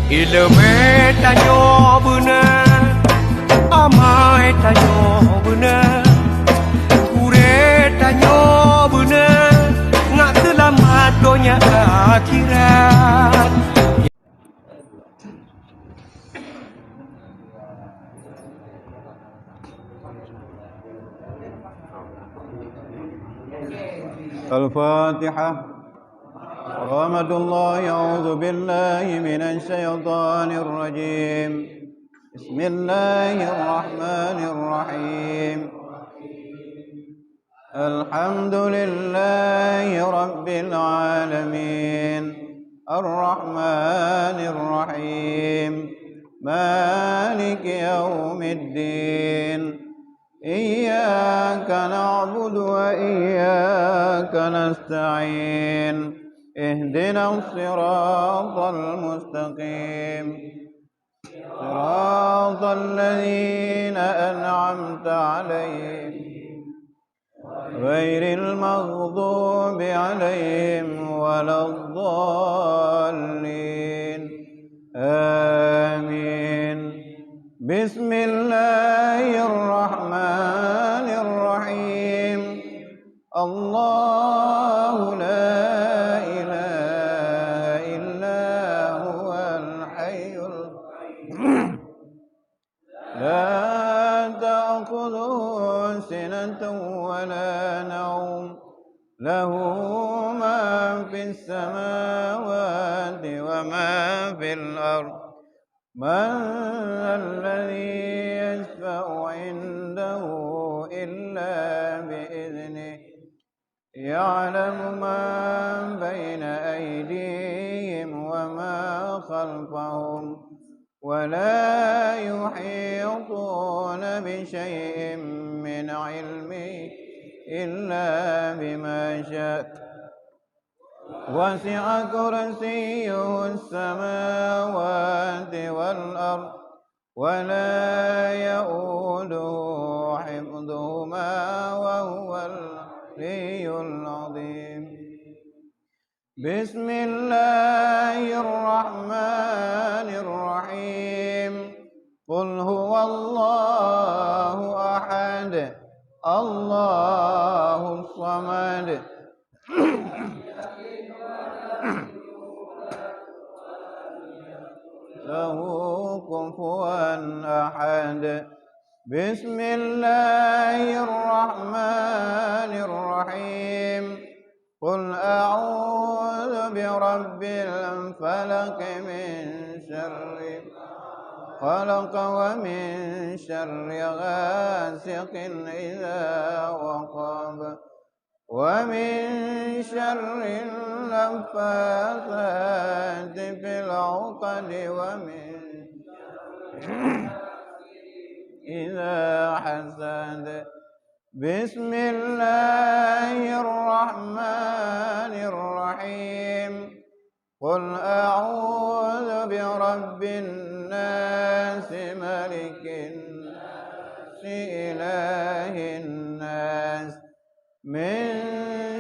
Ilme tanyo bener, amai tanyo bener, kure tanyo bener, ngak selamat dunia akhirat. الفاتحة. رحمة الله. أعوذ بالله من الشيطان الرجيم. بسم الله الرحمن الرحيم. الحمد لله رب العالمين الرحمن الرحيم مالك يوم الدين إياك نعبد وإياك نستعين اهدنا الصراط المستقيم صراط الذين أنعمت عليهم غير المغضوب عليهم ولا الضالين آمين. بسم الله الرحمن الرحيم. الله لا إله إلا هو الحي لا تأخذه سنة ولا نوم له ما في السماوات وما في الأرض من الذي يشفع عنده إلا بإذنه يعلم ما بين أيديهم وما خلفهم ولا يحيطون بشيء من علمه إلا بما شاء وسع كرسيه السماوات والأرض ولا يؤوده حفظهما وهو العلي العظيم. بسم الله الرحمن الرحيم. قل هو الله أحد الله الصمد له كفوا أحد. بسم الله الرحمن الرحيم. قل أعوذ برب الفلق من شر خلق ومن شر غاسق إذا وقب ومن شر النفاثات في العقد ومن إذا حسد. بسم الله الرحمن الرحيم. قل أعوذ برب الناس ملك الناس إله الناس من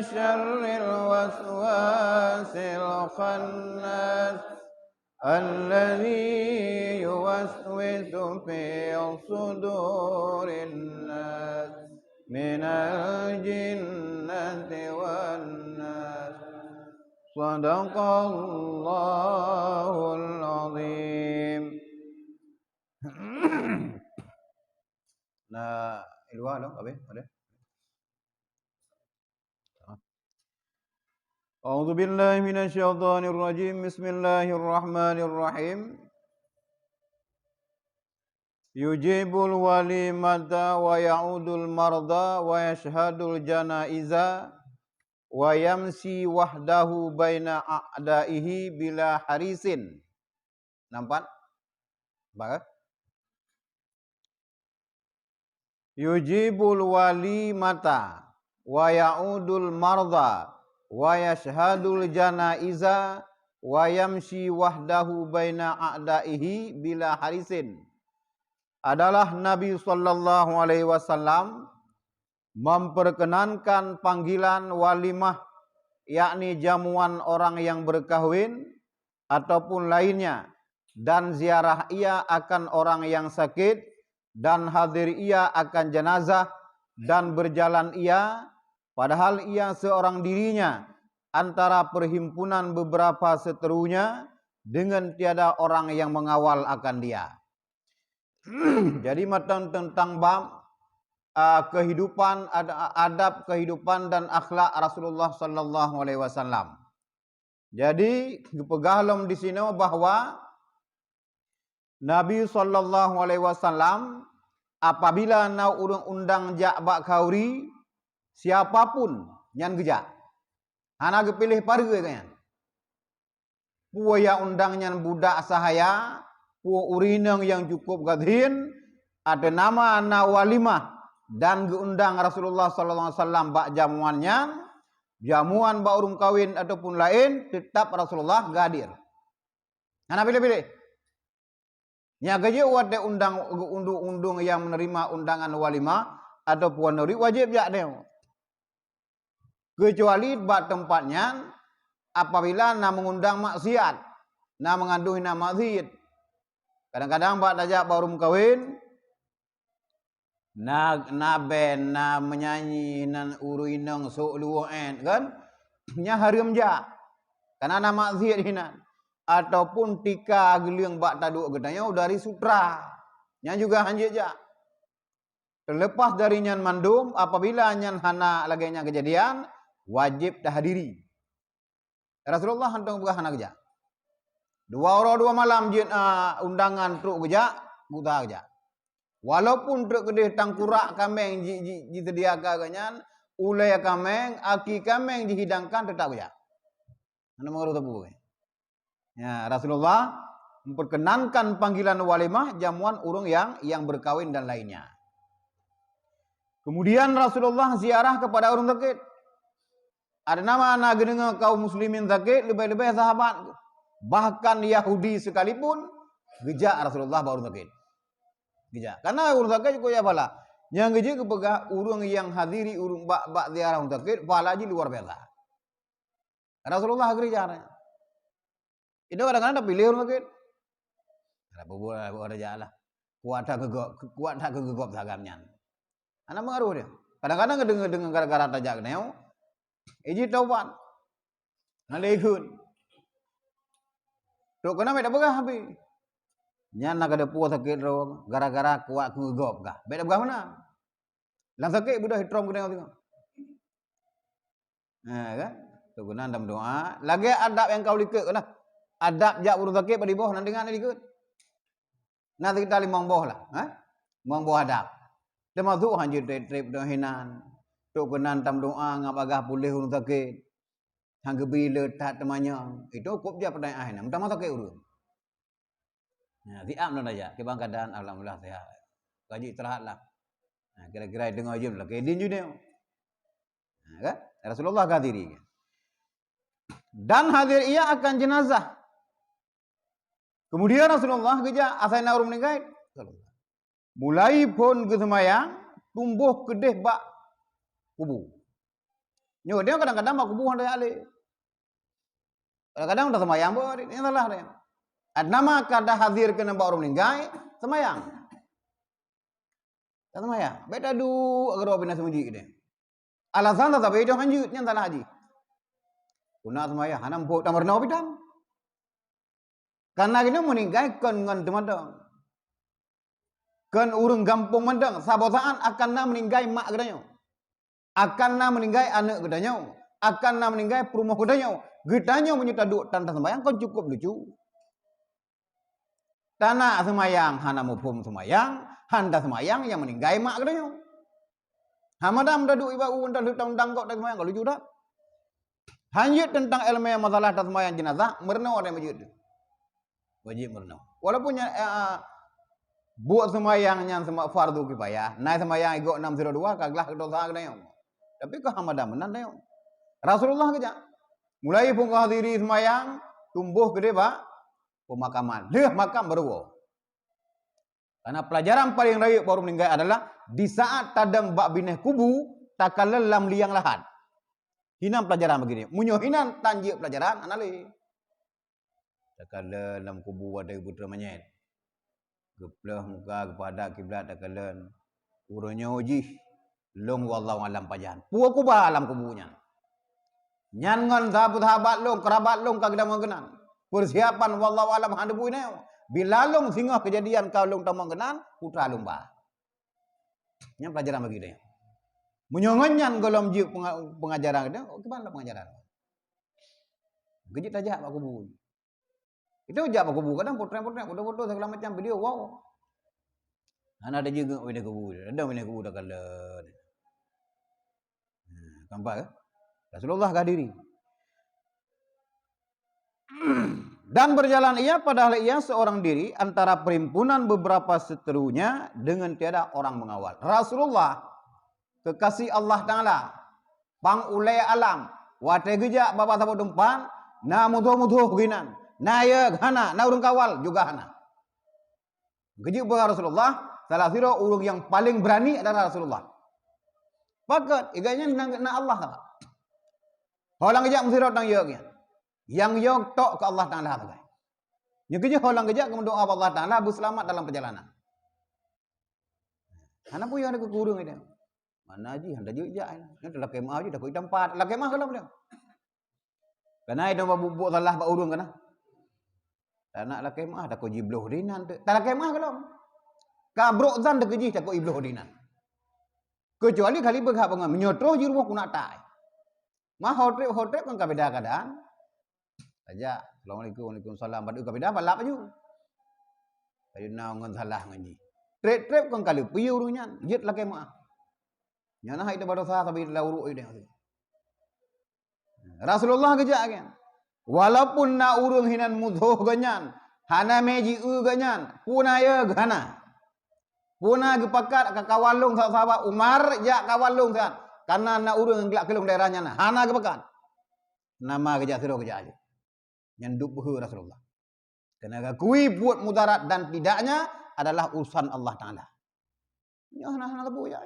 شر الوسواس الخناس الذي يوسوس في صدور الناس من الجنة والناس. صدق الله العظيم. Nah, ilwa dong, ada? A'udzu billahi minasyaitonir rajim. Bismillahirrahmanirrahim. Yujibul walimata wa ya'udul marda wa yashhadul janaiza wa yamsi wahdahu baina a'daihi bila harisin. Nampak? Bagus. Yujibul walimata wa ya'udul marda wa yashhadul janaiza wa yamshi wahdahu baina a'daihi bila harisin. Adalah Nabi sallallahu alaihi wasallam memperkenankan panggilan walimah, yakni jamuan orang yang berkahwin ataupun lainnya, dan ziarah ia akan orang yang sakit, dan hadir ia akan jenazah, dan berjalan ia padahal ia seorang dirinya antara perhimpunan beberapa seterunya, dengan tiada orang yang mengawal akan dia. Jadi tentang bab kehidupan, adab kehidupan dan akhlak Rasulullah sallallahu alaihi wasallam. Jadi pegahlom di sini bahwa Nabi sallallahu alaihi wasallam apabila nau urang undang jak bak kauri, siapapun nyan gejak. Hana gepilih parge kan. Puya undang nyan budak sahaya, pu urinang yang cukup gadhin, ada nama na walimah dan geundang Rasulullah sallallahu alaihi wasallam bak jamuannya, jamuan bak urung kawin ataupun lain, tetap Rasulullah gadir. Hana pilih-pilih. Nya gaje wade undang undung yang menerima undangan walimah atau puan nuri wajib jak dia. Kecuali bak tempatnya apabila nak mengundang maksiat, nak mengandung nama maksiat. Kadang-kadang bak dajak baru kawin, nak ben nak menyanyi nan uruinang sok luan kan? Nya haram jak. Karena nama maksiat hinan. Ataupun tika geliang bak taduk gedanya dari sutra. Yang juga hanjit jak. Terlepas dari nyan mandum, apabila nyan hana lagainya kejadian, wajib tahdiri. Rasulullah hantong buka hana gejak. 2 orang 2 malam jin undangan truk gejak, buta gejak. Walaupun truk kedih tangkurak kameng disediakan ganyan, ulai kameng, aki kameng dihidangkan tetap gejak. Hana mengaruh tapu. Ya, Rasulullah memperkenankan panggilan walimah jamuan urung yang berkawin dan lainnya. Kemudian Rasulullah ziarah kepada orang sakit. Ada nama anak genenga kaum muslimin sakit, lebih-lebih sahabat. Bahkan Yahudi sekalipun gejak Rasulullah baru sakit. Gejak. Karena urung sakit kok ya pala. Yang gejak kepegah urung yang hadiri urung bak ziarah orang sakit, pala ji luar biasa. Rasulullah gereja. Itu kadang-kadang pilih orang sakit. Ada buat ada jalan. Kuat tak kegegop sagamnya. Anak mengaruh dia. Kadang-kadang kedengar gara-gara tajak neo. Iji taubat. Nalekun. Tok kena beda begah habis. Nyan nak ada puas sakit ro gara-gara kuat kegegop kah. Beda begah mana? Lang sakit budak hitrom kena tengok. Nah kan? Tok kena dalam doa. Lagi adab yang kau likut kena. Adab jak urut sakit pada bawah nanti kan ikut. Nanti kita limang bawah lah, limang bawah adab. Termasuk hanjir trip dah hinan. Tok kenan tam doa ngap agah pulih urut sakit. Hang gebila tak temanya. Itu kop dia pada akhirnya. Mentang sakit urut. Nah, tiap nak aja. Kebang keadaan alhamdulillah sehat. Gaji istirahatlah. Nah, kira-kira dengar je lah. Kedin juga. Nah, kan? Rasulullah hadiri. Dan hadir ia akan jenazah. Kemudian Rasulullah kerja asal orang meninggal. Mulai pun ke semayang, tumbuh kedeh bak kubu. Nyo dia kadang-kadang bak kubu hendak alih. Kadang-kadang dah semayang pun, ini salah dia. Nama kada hadir kena bak orang meninggal, semayang. Tak semayang. Beda du agar bina semuji dia. Alasan tak sampai itu hanjut yang salah haji. Kuna semayang, hanam pok tamar nau bidang. Karena kita meninggal kan ngan temadang. Kan urang gampung mandang sabotaan akan na meninggal mak gedanya. Akan na meninggal anak gedanya. Akan na meninggal perumah gedanya. Gedanya menyuta duk tanda sembayang kan cukup lucu. Tanah semayang hana mupum semayang, handa semayang yang meninggal mak gedanya. Hamadam dadu ibau undang kau tak semayang kalau lucu dah. Hanya tentang ilmu masalah tak semayang jenazah merna orang majid. Wajib merna. Walaupun buat semayangnya sama fardu kifayah, naik semayang igok 602 kaglah dosa kena. Tapi kau hamadam menan dah. Rasulullah kerja. Mulai pun kau hadiri semayang, tumbuh gede ba pemakaman. Leh makam baru. Karena pelajaran paling raya baru meninggal adalah di saat tadang bak bineh kubu takal lam liang lahat. Hinam pelajaran begini. Munyo hinan tanjik pelajaran anali. takala dalam kubur ada putra manyet. Geplah muka kepada kiblat takala urunnya uji long wallahu alam pajan. Puak kubah alam kuburnya. Nyan ngan sahabat long kerabat long kagak mengenan. Persiapan wallahu alam hande puineu. Bila long singgah kejadian kau long tamang kenan putra lumba. Yang pelajaran bagi dia. Menyongonyan golom juk pengajaran dia, gimana pengajaran? Gejit aja pak kubu. Itu aja pak kubu, kadang potret-potret, foto-foto segala macam video, wow. Anak ada juga video kubu, ada video kubu dah kala. Nampak ke? Rasulullah hadiri. Dan berjalan ia padahal ia seorang diri antara perhimpunan beberapa seterunya dengan tiada orang mengawal. Rasulullah kekasih Allah Ta'ala pang ulai alam wate gejak bapa sabut dumpan na mutuh-mutuh ginan na ya hana na urung kawal juga hana gejik ba Rasulullah salah siro urung yang paling berani adalah Rasulullah pakat iganya na Allah Ta'ala holang gejak msirot nang yok yang yok tok ke Allah Ta'ala bagai nya gejak holang gejak kemudian Allah Ta'ala berselamat dalam perjalanan hana pun yang ada kekurung itu mana aji hendak juga ini telah kemah aja dah kau tempat telah kemah kalau dia karena itu bubuk salah pak urung kana tak nak lah kemah dah kau jibloh dinan tak lah kemah kalau kabrok zan dah keji tak kau ibloh dinan kecuali kali berhak pengen menyotro di rumah kuna tak mah hotrep kan kabeda keadaan aja assalamualaikum waalaikumsalam padu kabeda balap aju ayo nau ngan salah ngaji trep kan kali piu urunyan jet lah kemah nyana itu baru sah tapi lauru ini. Rasulullah gejak kan. Walaupun na urung hinan mudhoh ganyan, hana meji ganyan, puna ya gana. Puna gepakat ka kawalung sahabat Umar ja kawalung kan. Karena na urung gelak kelung daerahnya na. Hana gepakat. Nama gejak siro gejak aja. Nyanduk buhu Rasulullah. Kena kui buat mudarat dan tidaknya adalah urusan Allah Taala. Nyana lebu ya.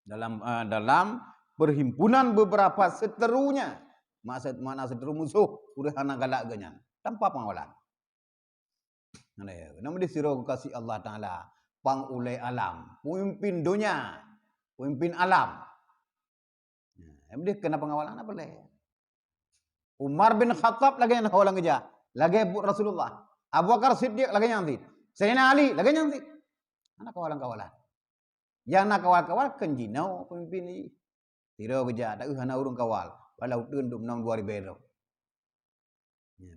Dalam perhimpunan beberapa seterunya maksud mana seteru musuh udah anak galak ganyan tanpa pengawalan nama disuruh kasih Allah Ta'ala pang ulai alam pemimpin dunia pemimpin alam dia kena pengawalan apa boleh Umar bin Khattab lagi yang hawalang kerja lagi Rasulullah Abu Bakar Siddiq lagi yang nanti Sayyidina Ali lagi yang nanti anak kawalan-kawalan yang nak kawal-kawal kenjinau pemimpin ni. Tira kerja tak usah nak urung kawal. Walau tunduk 6 ribu.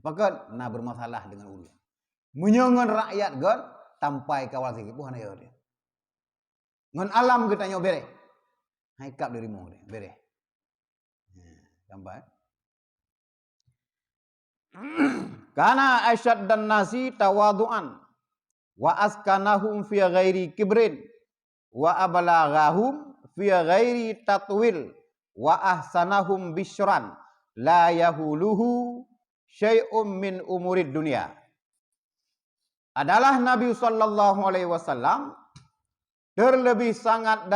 Pakat nak bermasalah dengan urus. Menyongon rakyat kan tampai kawal sikit pun hanya dia. Ngan alam kita nyo bere. Haikap dari mu dia bere. Sampai. Kana asyad dan nasi tawaduan wa askanahum fi ghairi kibrin wa ablaghahum fi ghairi tatwil wa ahsanahum bisyran la yahuluhu syai'um min umurid dunia. Adalah Nabi sallallahu alaihi wasallam terlebih sangat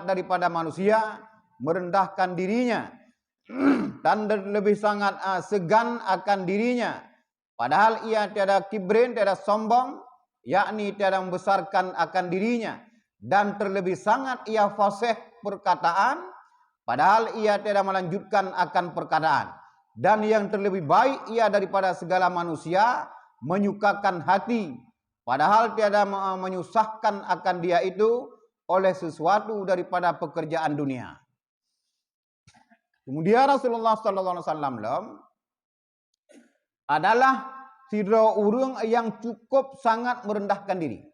daripada manusia merendahkan dirinya dan lebih sangat segan akan dirinya padahal ia tiada kibrin tiada sombong yakni tiada membesarkan akan dirinya dan terlebih sangat ia fasih perkataan padahal ia tidak melanjutkan akan perkataan dan yang terlebih baik ia daripada segala manusia menyukakan hati padahal tiada menyusahkan akan dia itu oleh sesuatu daripada pekerjaan dunia. Kemudian Rasulullah sallallahu alaihi wasallam adalah sidra urang yang cukup sangat merendahkan diri.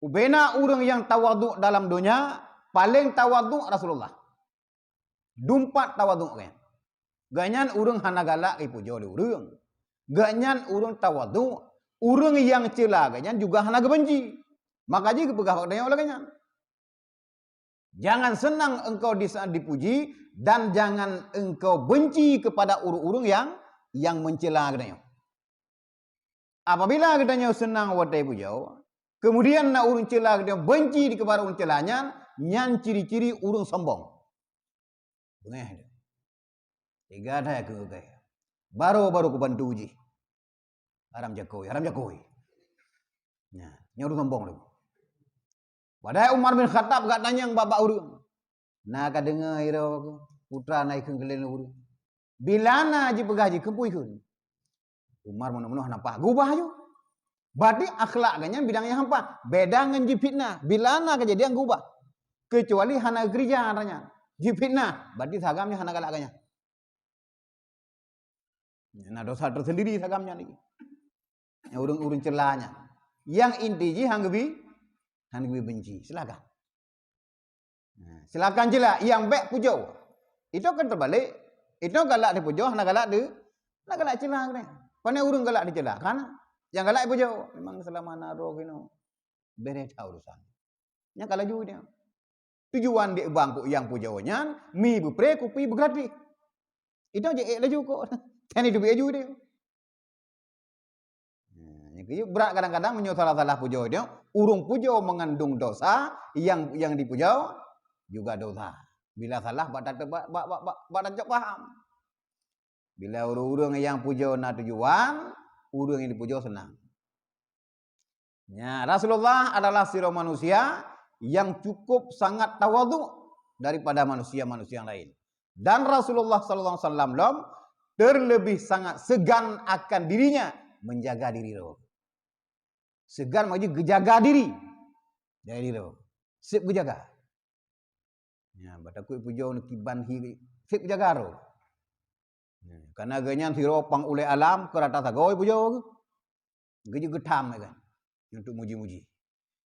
Ubena urang yang tawaduk dalam dunia, paling tawaduk Rasulullah. Dumpat tawaduk kan. Ganyan urang hana galak ipujo di urang. Ganyan urang tawaduk, urang yang cela ganyan juga hana gebenci. Maka ji kepegah daya oleh ganyan. Jangan senang engkau dipuji dan jangan engkau benci kepada urang-urang yang mencela ganyan. Apabila katanya senang wadai pujau, kemudian nak urang cela dia benci di kepada urang celanya, nyan ciri-ciri urang sombong. Bengeh dia. Tiga dah ke gaya. Baru-baru ku bantu uji. Haram jakoi. Ya, nyoru sombong lu. Padahal Umar bin Khattab gak tanya yang babak urung. Nah ka dengar iro putra naik ke gelen urung. Bila na ji pegaji kempui kun. Umar menuh nampak gubah ju. Berarti akhlak ganyan bidangnya hampa. Beda dengan ji fitnah. Bila na kejadian gubah. Kecuali hana gereja katanya. Ji fitnah. Berarti sagamnya hana galak ganyan. Nah dosa tersendiri sagamnya lagi. Yang urung-urung celahnya. Yang inti ji hanggebi benci. Silakan. Nah, silakan je lah. Yang baik pujau. Itu kan terbalik. Itu galak di pujau, nak galak celah kan. Pandai urung galak di celah kan. Yang galak di pujau. Memang selama naruh kino beres urusan. Nya kalau ju dia. Tujuan di bangku yang pujaunya mi bupre kopi bergratis. Itu je laju kok. Kan itu baju dia. Berat kadang-kadang menyosalah pujau dia. Urung pujau mengandung dosa, yang dipujau juga dosa. Bila salah bak tak paham. Bila urung yang pujau na tujuan, urung yang dipujau senang. Ya, Rasulullah adalah siro manusia yang cukup sangat tawadhu daripada manusia-manusia yang lain. Dan Rasulullah sallallahu alaihi wasallam terlebih sangat segan akan dirinya menjaga diri roh. Segan maksudnya gejaga diri dari diri roh. Sip gejaga. Ya, batakui pujau ni kiban hiri. Sip gejaga roh. Ya, karena ganyan siro pang ule alam kerata sagoi pujau. Geju getam kan. Untuk muji-muji.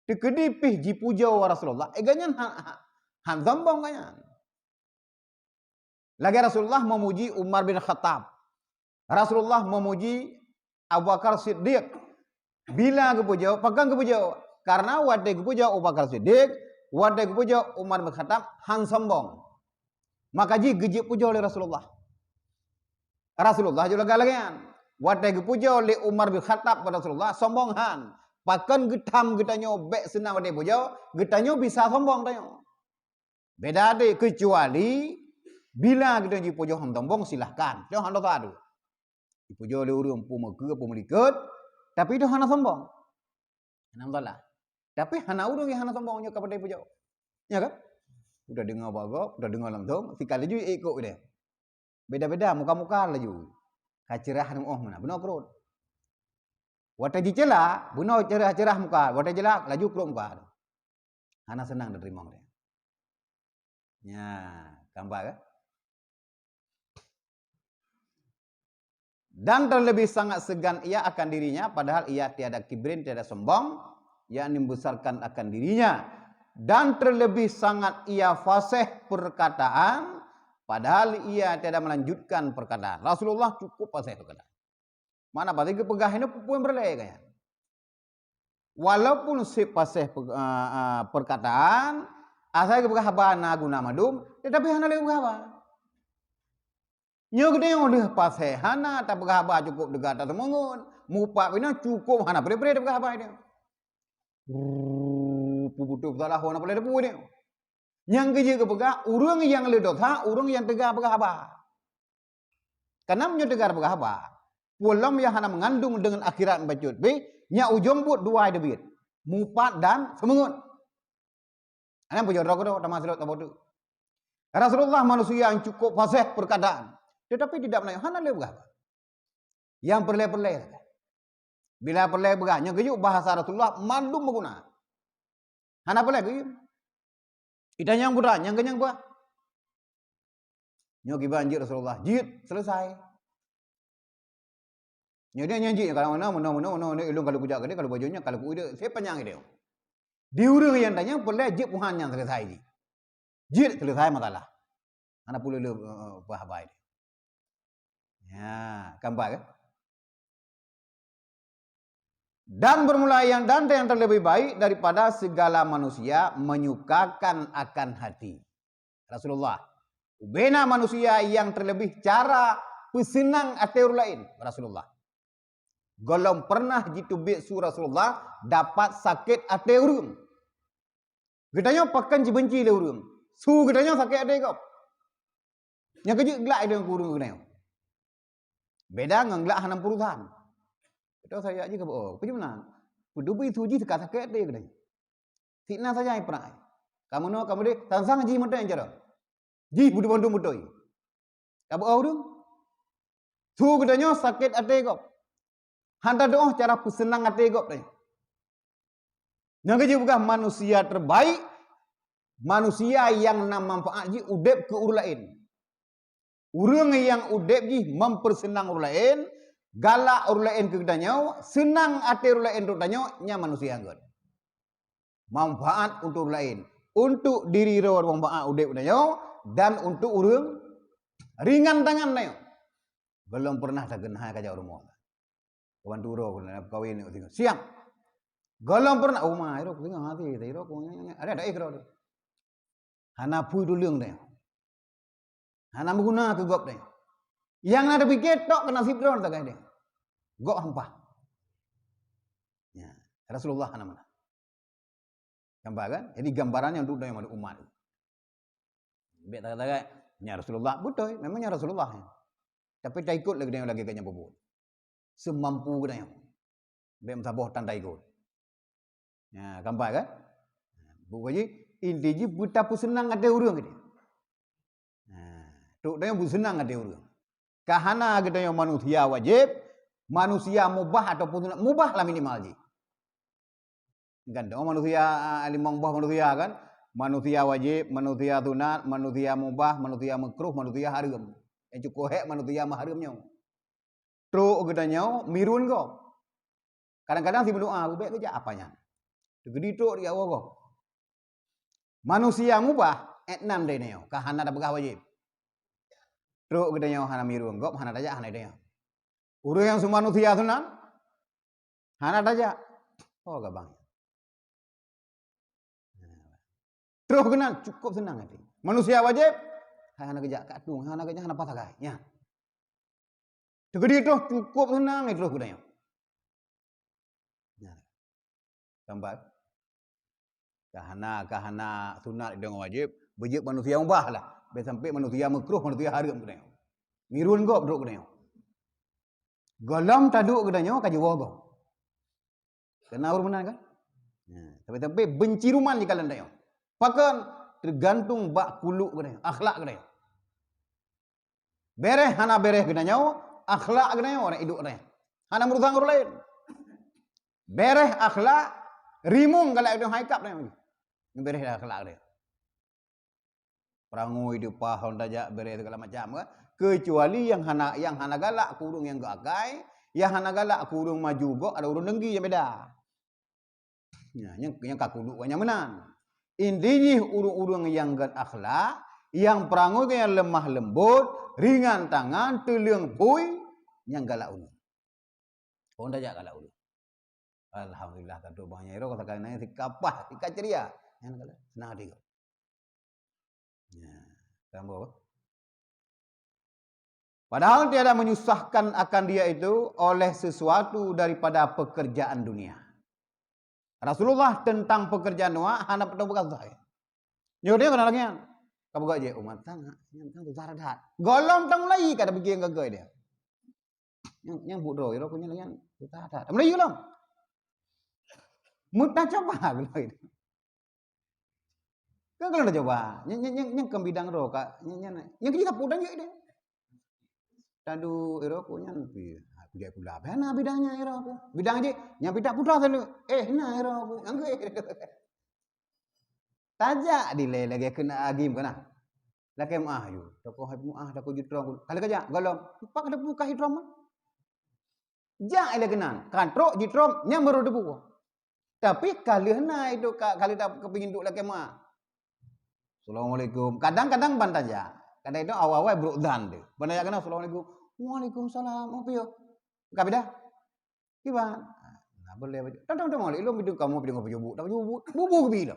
Dikedipih ji pujau Rasulullah. Ganyan han sombong ganyan. Lagi Rasulullah memuji Umar bin Khattab. Rasulullah memuji Abu Bakar Siddiq. Bila kepujau, pegang kepujau. Karena wadai kepujau Abu Bakar Siddiq, wadai kepujau Umar bin Khattab, han sombong. Maka ji gejik pujau oleh Rasulullah. Rasulullah juga galagian. Wadai kepujau oleh Umar bin Khattab pada Rasulullah, sombong han. Pakan getam getanyo bek senang wadai pujau, getanyo bisa sombong tanyo. Beda deh, kecuali bila kita ji pujau han sombong silahkan. Jangan han dosa tu. Pujau oleh urang pumeke pumeliket. Tapi itu hana sombong. Alhamdulillah. Tapi hana urung yang hana sombongnya kepada pujau. Ya kan? Udah dengar bagok, udah dengar langsung, sekali juga ikut dia. Beda-beda muka-muka laju. Kacerahan mana? Benar kerut. Wata jicela, benar cerah-cerah muka. Wata jelak laju kerut muka. Hana senang diterima dia. Ya, gambar kan? Dan terlebih sangat segan ia akan dirinya, padahal ia tiada kibrin, tiada sombong, yakni membesarkan akan dirinya. Dan terlebih sangat ia fasih perkataan, padahal ia tiada melanjutkan perkataan. Rasulullah cukup fasih perkataan. Mana pasti kepegah ini pun berlai kan? Walaupun si fasih perkataan, asal kepegah bana guna madum, tetapi hana lagi kepegah. Nyok dia oleh pasai hana tak berapa cukup dekat atas mengun. Mupak bina cukup hana beri-beri tak berapa dia. Puputup salah hana boleh depu dia. Yang kerja kepegah urang yang ledok ha urang yang tegak berapa. Karena menyo tegak berapa. Pulam yang hana mengandung dengan akhirat bacut be nya ujung put dua debit. Mupak dan semengun. Ana punya rokodo tamaslo tabodu. Rasulullah manusia yang cukup fasih perkataan. Tetapi tidak melayang. Hana le berapa? Yang perlai-perlai. Bila perlai berapa? Yang kejuk bahasa Rasulullah mandum berguna. Hana perlai kejuk. Kita yang budak, yang kenyang buat. Nyok banjir Rasulullah. Jid, selesai. Nyok dia nyanyi. Kalau mana, ilung kalau kujak dia, kalau bajunya, kalau kuida, saya panjang dia. Di urang yang tanya, perlai jid puhan yang selesai. Jid, selesai masalah. Hana pula le bahabai dia. Ya, gambar kan? Dan bermula yang terlebih baik daripada segala manusia menyukakan akan hati. Rasulullah. Bena manusia yang terlebih cara pesenang hati orang lain. Rasulullah. Golong pernah jitu bisu Rasulullah dapat sakit hati orang. Gedanya pakan benci le orang. Su gedanya sakit hati kau. Yang kejut gelak dengan kurung gedanya. Beda nganglak hanam perusahaan. Itu saya aja ke bawah. Punya mana? Kudu itu ji dekat sakit dia kedai. Fitnah saja yang pernah. Kamu no kamu deh tansang ji mata yang cara. Ji budu bandu mutoi. Kamu orang tu kedanya sakit ate kau. Hanta doa cara senang ate kau deh. Yang juga manusia terbaik, manusia yang nam manfaat ji udep ke urang lain. Urang yang udep ji mempersenang urang lain, galak urang lain ke kedanya, senang ate urang lain kedanya, nya manusia anggot. Manfaat untuk urang lain, untuk diri orang manfaat udep kedanya dan untuk urang ringan tangan nayo. Belum pernah tak genah kaja rumah. Kawan turo kena kawin ni tengok. Siap. Belum pernah mah iro tengok hati, iro ada ikro. Hana pui duluang dia. Hana mengguna ke gop dia. Yang ada pikir tok kena sipron tak dia. Gop hampah. Ya, Rasulullah nama. Gambar kan? Jadi gambarannya untuk yang umat. Bet kata-kata nya Rasulullah betul, memangnya Rasulullah. Tapi tak ikut lagi kanya bobot. Semampu kena yang. Bet sabah tanda ikut. Ya, gambar kan? Bukannya intinya betapa senang ada orang dia. Tok dia senang ada orang. Kahana kita yang manusia wajib, manusia mubah ataupun mubah lah minimal je. Kan manusia limang buah manusia kan? Manusia wajib, manusia sunat, manusia mubah, manusia makruh, manusia haram. Yang cukup hek manusia mahramnya. Tok kita mirun kau. Kadang-kadang si berdoa, baik kerja apanya? Gede tok dia awak. Manusia mubah etnam dia neo. Kahana dah pegah wajib. Tok kita hana mirun gop, hana daja hana dia. Urang yang semua manusia sunat, hana daja. Oh gabang. Terus kena cukup senang hati. Manusia wajib, hana kerja kat tu, hana kerja hana pasagai. Ya. Tegedi tu cukup senang terus kena. Ya. Gambar. Kahana sunat dengan wajib, bejek manusia ubah lah. Sampai manusia makruh, manusia haram kena. Mirun gop duk kena. Galam taduk kena kaji wago. Kena urut benar kan? Ya. Sampai benci ruman di kalan dia. Pakan tergantung bak kuluk kena, akhlak kena. Bereh hana bereh kena nyawa, akhlak kena orang hidup kena. Hana merusang orang lain. Bereh akhlak, rimung kalau ada haikap kena. Bereh akhlak dia. Perangu hidup pahon dajak bereh segala macam kan. Kecuali yang hana galak kurung yang gagai, yang hana galak kurung maju gok ada urun dengki yang beda. Ya, yang kakuluk banyak menang. Intinya urung-urung yang gan akhlak, yang perangu yang lemah lembut, ringan tangan, teling pui, yang galak ulu. Orang dajak galak ulu. Alhamdulillah tak ada banyak iro kata nanya si kapah, si ceria. Yang galak senang hati kau. Ya, tambah apa? Padahal tiada menyusahkan akan dia itu oleh sesuatu daripada pekerjaan dunia. Rasulullah tentang pekerjaan doa hana pedang bekas saya. Nyuruh kena lagi. Kamu gak je umat tangga, yang tu saradat. Golong tang mulai kada pergi yang gagai dia. Yang bodoh iro punya lagi saradat. Mulai ulang. Muta coba gitu. Kan kalau dah coba, yang kembidang ro kak, yang kita pudang je dia. Tadu iro punya pi. Dia pula bana bidangnya iro aku. Bidang je, yang pidak putra selalu. Nah iro aku. Angge. Tajak dile lagi kena agim kana. Laki maah yu. Toko hai maah dak jutro. Kali kaja golong. Pak ada buka hidrom. Ja ele kenan. Kantro jutro nya baru debu. Tapi kali hena itu kali tak kepingin duk laki maah. Assalamualaikum. Kadang-kadang bantaja. Kadang itu awal-awal berukdan dia. Banyak kena assalamualaikum. Waalaikumsalam. Apa yo? Kabida. Kiban. Nah, boleh baju. Tang malik lu bidung kamu bidung apa jubuk. Tak jubuk. Bubu ke bila.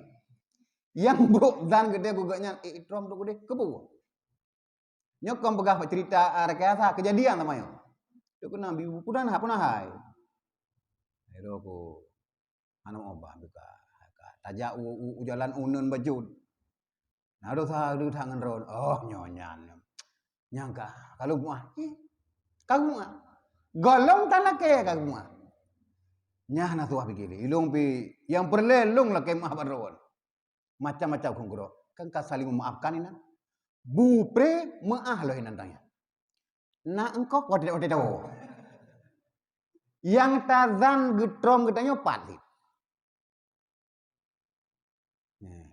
Yang berukdan gede gugaknya ikram tu gede kebu. Nyokong pegah cerita rekayasa kejadian namanya. Tu kena bibu pudan ha punah hai. Ayo ko. Anu obah buka. Tajak jalan unun bajud. Nah, dosa tangan ron. Oh, nyonyan. Nyangka kalau mah Kagum. Golong tanah ke kagum. Nyah na tuah pikir. Ilung pi yang perlelung lah ke mah baron. Macam-macam kongkro. Kan ka saling memaafkan ini. Bupre maah loh ini tanya. Na engkau wadah tahu. Yang tazan getrom getanya pati.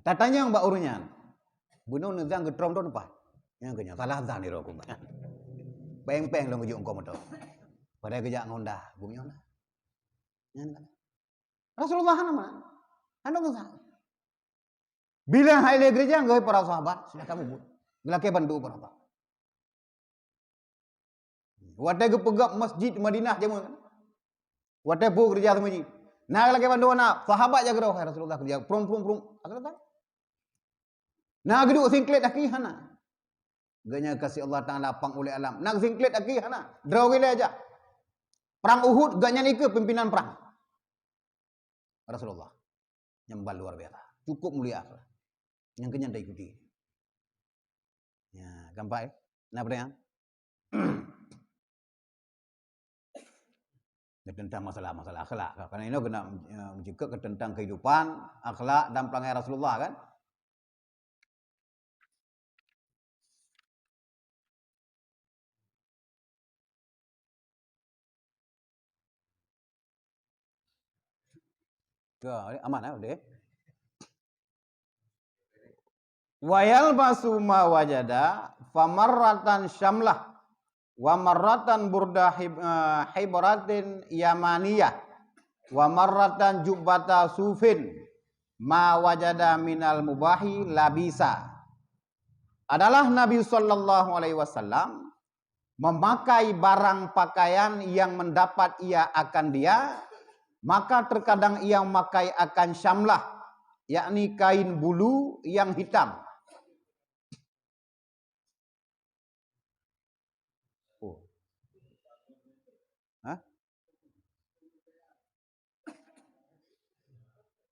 Tatanya yang mbak urunya. Bunuh nezang getrom tu apa? Yang kenya salah zan di rokok. Peng-peng lo ngujuk engkau betul. Pada kejak ngondah, bumi ngondah. Rasulullah nama. Anda nggak. Bila hai gereja nggak para sahabat sudah kamu buat. Gelake bantu para sahabat. Wadah kepegap masjid Madinah jamu. Wadah bu gereja tu masjid. Nah gelake bantu anak sahabat jaga roh Rasulullah kerja. Prum. Apa kata? Nah geduk singklet aki hana. Ganya kasih Allah Taala pang oleh alam. Nak singklet aki hana. Draw gile aja. Perang Uhud ganya ni ke pimpinan perang. Rasulullah. Nyembal luar biasa. Cukup mulia. Yang kenyang dah ikuti. Ya, gampang. Nah, apa yang? Tentang masalah-masalah akhlak. Karena ini kena menjaga tentang kehidupan, akhlak dan perangai Rasulullah kan. Aman udah. Wayal basuma wajada famarratan syamlah wa marratan burda hibratin yamaniyah wa marratan jubbata sufin ma wajada minal mubahi labisa. Adalah Nabi sallallahu alaihi wasallam memakai barang pakaian yang mendapat ia akan dia, maka terkadang ia memakai akan syamlah, yakni kain bulu yang hitam. Oh. Hah?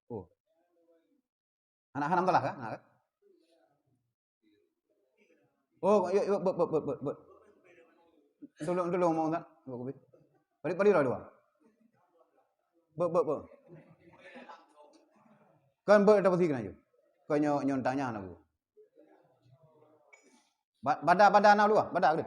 Oh. Anak-anak telah kan? Oh, yuk, Tolong mau tak? Balik lah dua. Kan dapat sih kena je. Kau nyon tanya anak gua. Bada anak lu ah, bada gede.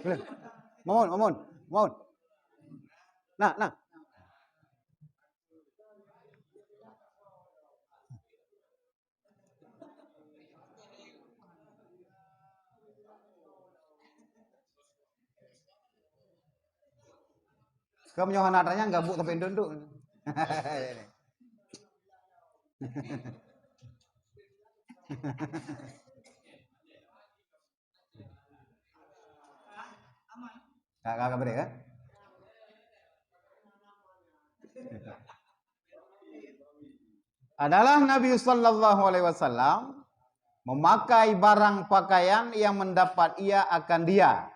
Boleh. Mohon. Nah. Kamu nyohan adanya gabuk sampai nduk. Kakak beri kan? Adalah Nabi sallallahu alaihi wasallam memakai barang pakaian yang mendapat ia akan dia.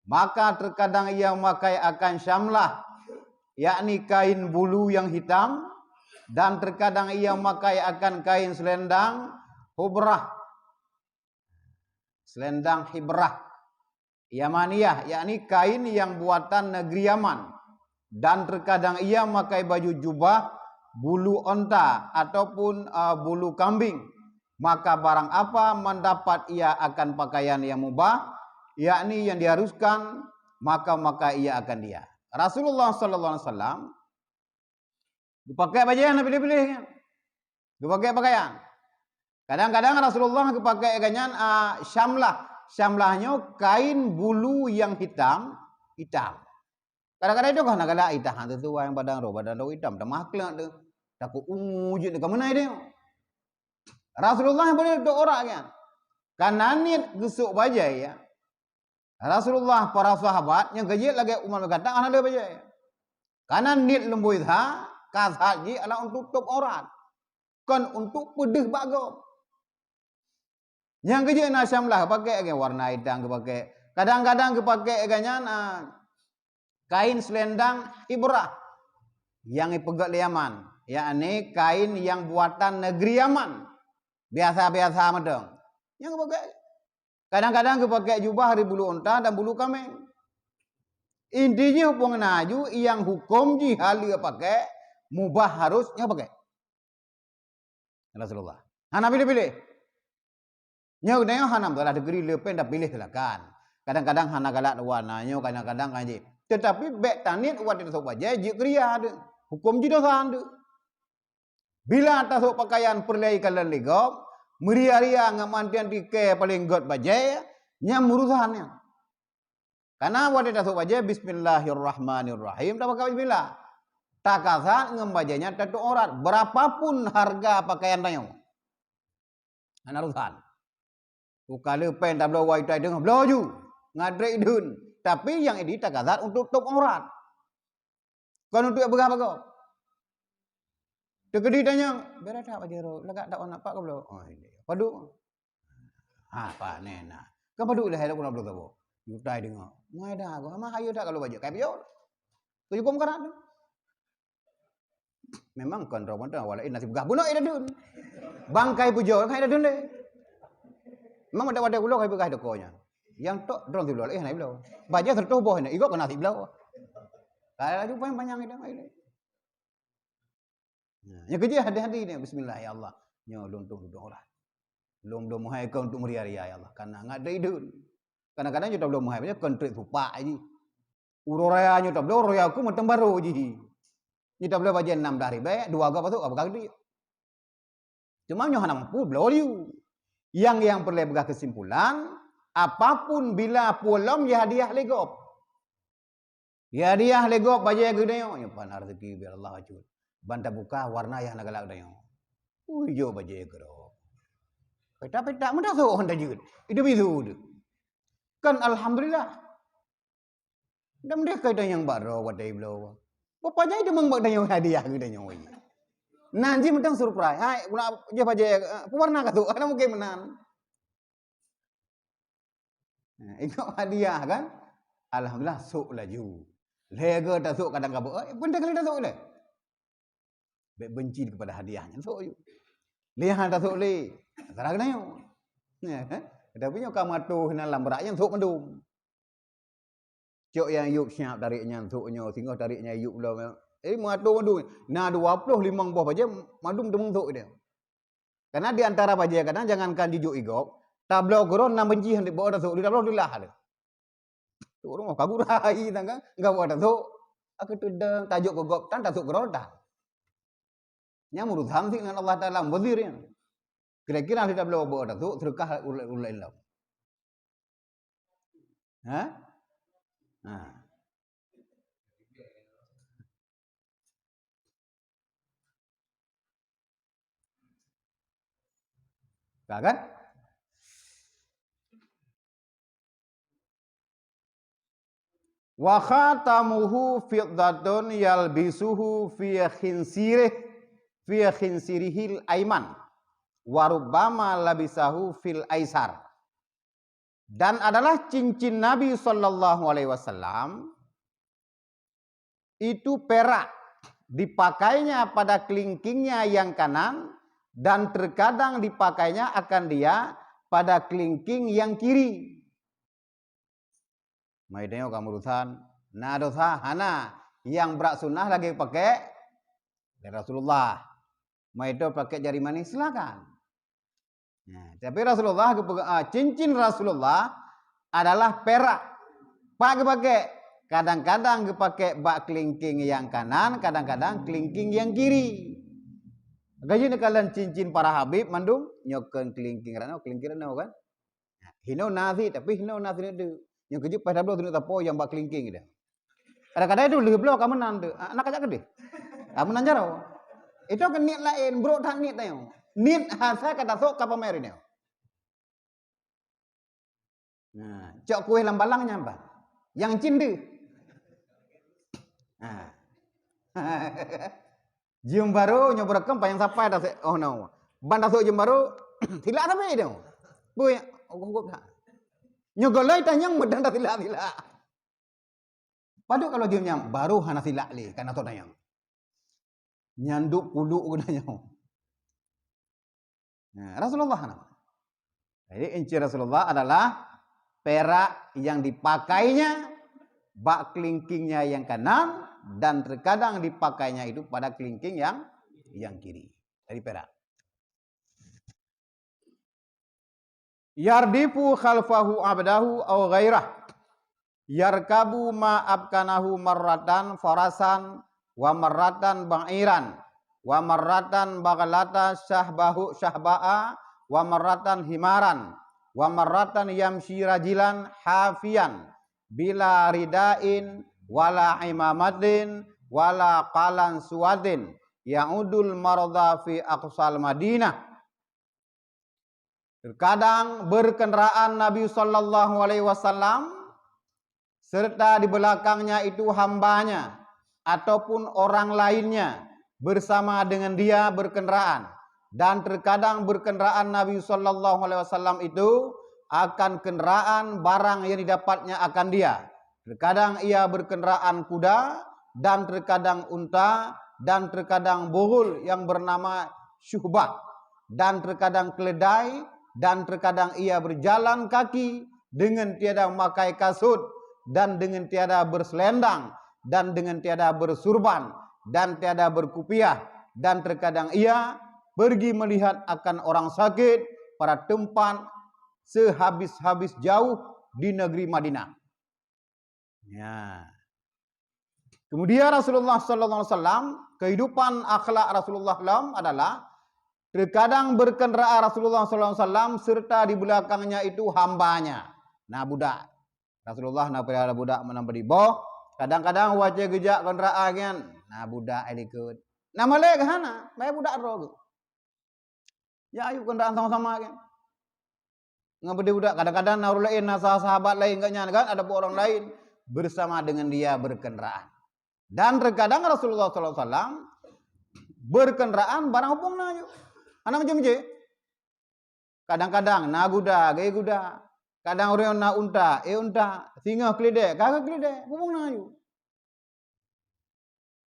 Maka terkadang ia memakai akan syamlah, yakni kain bulu yang hitam, dan terkadang ia memakai akan kain selendang hibrah yamaniyah, yakni kain yang buatan negeri Yaman, dan terkadang ia memakai baju jubah bulu onta ataupun bulu kambing. Maka barang apa mendapat ia akan pakaian yang mubah, yakni yang diharuskan, maka ia akan dia. Rasulullah sallallahu alaihi wasallam dipakai baju yang pilih-pilih kan. Dipakai pakaian. Kadang-kadang Rasulullah dipakai ganyan syamlah. Syamlahnya kain bulu yang hitam. Kadang-kadang itu kan agak hitam tu yang badan roh hitam, dah maklak tu. Takut ungu je dekat mana dia. Rasulullah yang boleh dua orang kan. Karena niat gesuk bajai ya. Rasulullah para sahabat yang kecil lagi Umar berkata ada bajai. Karena niat lembu itha kashaji adalah untuk tutup aurat. Kan untuk pedih bagus. Yang kecil nasyamlah pakai warna hitam pakai. Kadang-kadang pakai ganyan kain selendang hibrah yang dipegat Yaman. yakni kain yang buatan negeri Yaman. Biasa-biasa medang. Yang pakai kadang-kadang pakai jubah dari bulu unta dan bulu kambing. Intinya hubung naju yang hukum jihal dia pakai mubah harusnya pakai. Rasulullah. Hana pilih-pilih. Nya udah hana belah negeri lepen dah pilih silakan. Kadang-kadang hana galak warnanya, kadang-kadang kanji. Tetapi bek tanit wat itu saja je kriya ada. Hukum je dosa ada. Bila atas pakaian perlai kalan legop, meria-ria ngamantian dike paling got bajai, nya murusannya. Karena wadah dasuk baca Bismillahirrahmanirrahim. Tak pakai bismillah. Tak kasar ngembajanya tentu orang. Berapapun harga pakaian tanya. Anak urusan. Bukan lepen tak belau wai tai dengar belau ju. Ngadrek dun. Tapi yang ini tak kasar untuk top orang. Kan untuk berapa kau? Tegedi tanya. Berat tak bajero. Legak tak nak pak kau belau. Oh ini. Padu. Apa nena? Kau padu lah helak guna belau tahu. Yutai dengar. Mai dah aku. Mah ayo tak kalau baju kayak biar. Tu hukum karat. Memang kontrol mana walain nasib gah bunuh ida dun. Bangkai pujo kai ida dun deh. Memang ada wadah ulo kai begai dokonya. Yang tok drone ulo nai belau. Baju tertuh boh ni. Igok kena nasib belau. Kalau laju panjang ida mai deh. Yang kerja hati-hati ni bismillah ya Allah. Nyo luntung orang. Lom hai kau untuk meria-ria ya Allah. Karena ngak dun. Kadang-kadang kita belum mahal, kontrak rupa aja. Uroraya kita belum, uroraya aku macam baru aja. Kita belum baca 6 dari baik, 2 agak pasuk, apa kali? Cuma nyohan mampu belum liu. Yang perlu bergah kesimpulan, apapun bila pulang ya hadiah legop. Ya hadiah legop baca yang gede yo, yang pan rezeki biar Allah ajut. Banta buka warna yang nagalak dayo. Ujo baca yang gede. Peta-peta mudah so honda jud. Itu bisu. Kan alhamdulillah. Dan dia kata yang baru wadai belau. Bapaknya itu mengbak yang hadiah kita nyawa. Nanti mentang surprise. Hai, guna je baje pewarna ka tu. Ana mungkin menan. Ikut hadiah kan? Alhamdulillah sok laju. Lega tak sok kadang kabut. Benda kali tak sok le. Baik benci kepada hadiahnya sok you. Lihat tak sok le. Sarang kena yo. Kita punya kamatu dalam berak yang sok mendum. Cok yang yuk siap tariknya soknya, singgah tariknya yuk belum. Madu. Nah 25 buah baja madum demung sok dia. Karena di antara baja kadang jangankan dijuk igop, tablau goron 6 benci hendak bawa sok, di tablau dilah ada. Tu orang kagurai tangga, enggak bawa sok. Aku tu dah tajuk gogop tan tasuk goron dah. Nya murud hamsi dengan Allah Taala wazirnya. Kira-kira kita belum bawa datuk terkah ulai lau. Hah? Kan? Wa khatamuhu fiddatun yalbisuhu fi khinsirihil aiman. Warubbama labisahu fil aisar. Dan adalah cincin Nabi SAW itu perak, dipakainya pada kelingkingnya yang kanan dan terkadang dipakainya akan dia pada kelingking yang kiri. Mai tengok kamu urusan na dosa hana yang berak sunnah lagi pakai dari Rasulullah. Mai itu pakai jari manis silakan. Tapi Rasulullah cincin Rasulullah adalah perak. Pakai kadang-kadang pakai bak kelingking yang kanan, kadang-kadang kelingking yang kiri. Gaji kalian cincin para habib mandum nyokan kelingking rano kan. Hino nasi tapi hino nasi itu. Yang kejut pada belum tunjuk tapo yang bak kelingking dia. Kadang-kadang itu lebih belum kamu nanti anak kacak gede. Kamu nanjaro. Itu kan niat lain, bro tak niat tayo. Niat hasa kata sok kapal meri ni. Nah, cok kue lambalangnya apa? Yang cindu. Jum baru nyoba rekam yang sampai dah oh no. Banda sok jum baru tidak ada dia. Boy, gua dah. Nyogolai tanyang medang dah tidak. Padu kalau jumnya baru hana silak li karena tu tanyang. Nyanduk puluk gunanya. Nah, Rasulullah nama. Jadi inci Rasulullah adalah perak yang dipakainya, bak kelingkingnya yang kanan, dan terkadang dipakainya itu pada kelingking yang kiri. Dari perak. Yardifu khalfahu abdahu aw ghairah. Yarkabu ma abkanahu marratan farasan wa marratan ba'iran wa marratan baghlata syahbahu syahba'a wa marratan himaran wa marratan yamshi rajilan hafian bila ridain wala imamatin wala qalan suwadin ya'udul marada fi aqsal Madinah. Terkadang berkendaraan Nabi sallallahu alaihi wasallam serta di belakangnya itu hambanya ataupun orang lainnya bersama dengan dia berkendaraan, dan terkadang berkendaraan Nabi sallallahu alaihi wasallam itu akan kendaraan barang yang didapatnya akan dia. Terkadang ia berkendaraan kuda, dan terkadang unta, dan terkadang burul yang bernama syuhbah, dan terkadang keledai, dan terkadang ia berjalan kaki dengan tiada memakai kasut, dan dengan tiada berselendang, dan dengan tiada bersurban, dan tiada berkupiah, dan terkadang ia pergi melihat akan orang sakit pada tempat sehabis-habis jauh di negeri Madinah. Ya. Kemudian Rasulullah sallallahu alaihi wasallam, kehidupan akhlak Rasulullah adalah terkadang berkendaraan Rasulullah sallallahu alaihi wasallam serta di belakangnya itu hambanya. Nah, budak. Rasulullah nak pelihara budak menambah di bawah. Kadang-kadang wajah gejak kenderaan kan. Nah, budak ikut. Nah, malek ke sana? Bayar budak roh. Ya, ayo kenderaan sama-sama kan. Ngabdi budak. Kadang-kadang naruh lain, sahabat lain kan, ada orang lain bersama dengan dia berkenderaan. Dan terkadang Rasulullah sallallahu alaihi wasallam berkenderaan barang hubung na ayo. Anak macam je. Kadang-kadang na kuda, gaya kuda. Kadang orang na unta, unta. Singa keledai, kagak keledai. Hubung na ayo.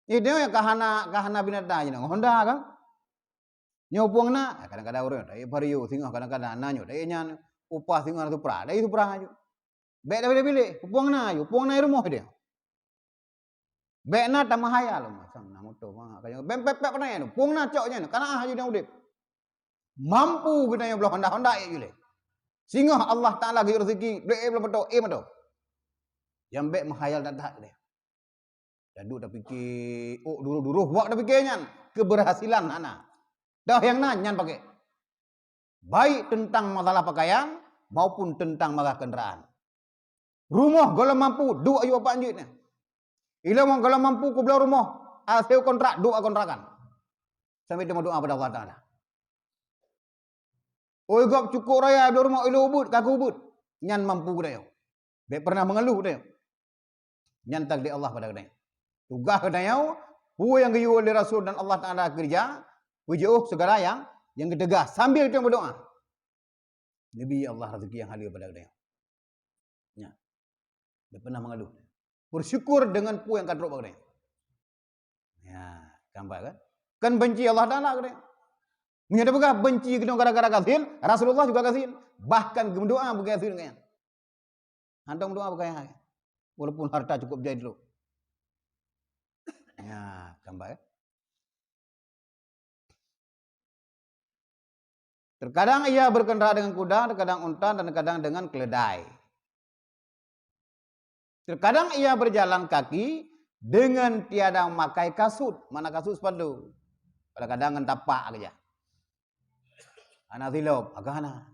Ini yang kahana binatang je. Honda kan. Nyopong na. Kadang-kadang orang. Dari pariu, singa kadang-kadang nanyo. Dari nyan upah singa tu pra. Dari tu pra ayo. Baik dah pilih-pilih. Hubung na ayo. Hubung na rumah dia. Baik na tak mahaya lo. Macam na motor. Bempep-pep pernah ya. Hubung na coknya. Karena aja dia udip. Mampu kita yang belah Honda ya gile. Sehingga Allah Taala bagi rezeki, doa belum betul, betul. Yang baik menghayal dan tak dia. Jaduk dah fikir, dulu buat dah fikirnya keberhasilan anak. Dah yang nanyan pakai. Baik tentang masalah pakaian maupun tentang masalah kenderaan. Rumah kalau mampu, dua ayu apa anjutnya. Ilah kalau mampu ku belah rumah, hasil kontrak, dua kontrakan. Sampai dia doa pada Allah Taala. Oi gap cukup raya di rumah ilu ubud, kaku ubud. Nyan mampu dia. Baik pernah mengeluh dia. Nyan takdir Allah pada dia. Tugas dia, hu yang diyu oleh Rasul dan Allah Taala kerja, wujud segala yang ketegas sambil dia berdoa. Nabi Allah rezeki yang hadir pada dia. Ya. Dia pernah mengeluh. Bersyukur dengan pu yang kadruk pada dia. Ya, gambar kan? Kan benci Allah Taala ke dia. Menyata bukan benci kedua gara-gara kasihin, Rasulullah juga kasihin. Bahkan berdoa bukan kasihin kan. Hantam doa bukan yang walaupun harta cukup jadi dulu. Ya, gambar ya. Terkadang ia berkendaraan dengan kuda, terkadang unta, dan terkadang dengan keledai. Terkadang ia berjalan kaki dengan tiada memakai kasut. Mana kasut sepatu? Kadang-kadang dengan tapak saja. Anak silop, agak anak.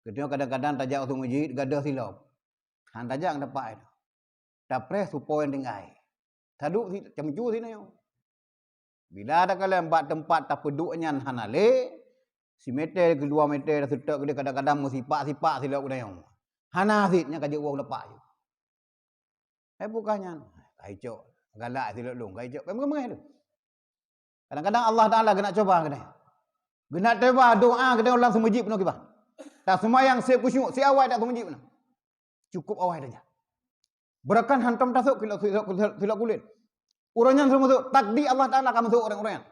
Kedua kadang-kadang tajak untuk masjid, gadah silop. Han tajak dapat itu. Dapres supaya tinggai. Taduk cemcu sini yo. Bila ada kalian buat tempat tak peduknya hanale, si meter ke 2 meter setek dia kadang-kadang sipak-sipak silop dia yo. Hana sitnya kajak uang dapat yo. Bukannya kaico, galak silop long, kaico. Memang itu. Kadang-kadang Allah Taala kena coba kena. Guna teba doa kita ulang semujib penuh kibah. Tak semayang saya kusyuk, saya awal tak semujib penuh. Cukup awal saja. Berakan hantam tasuk silap kulit. Orangnya suruh masuk, takdir Allah Taala akan masuk orang-orang.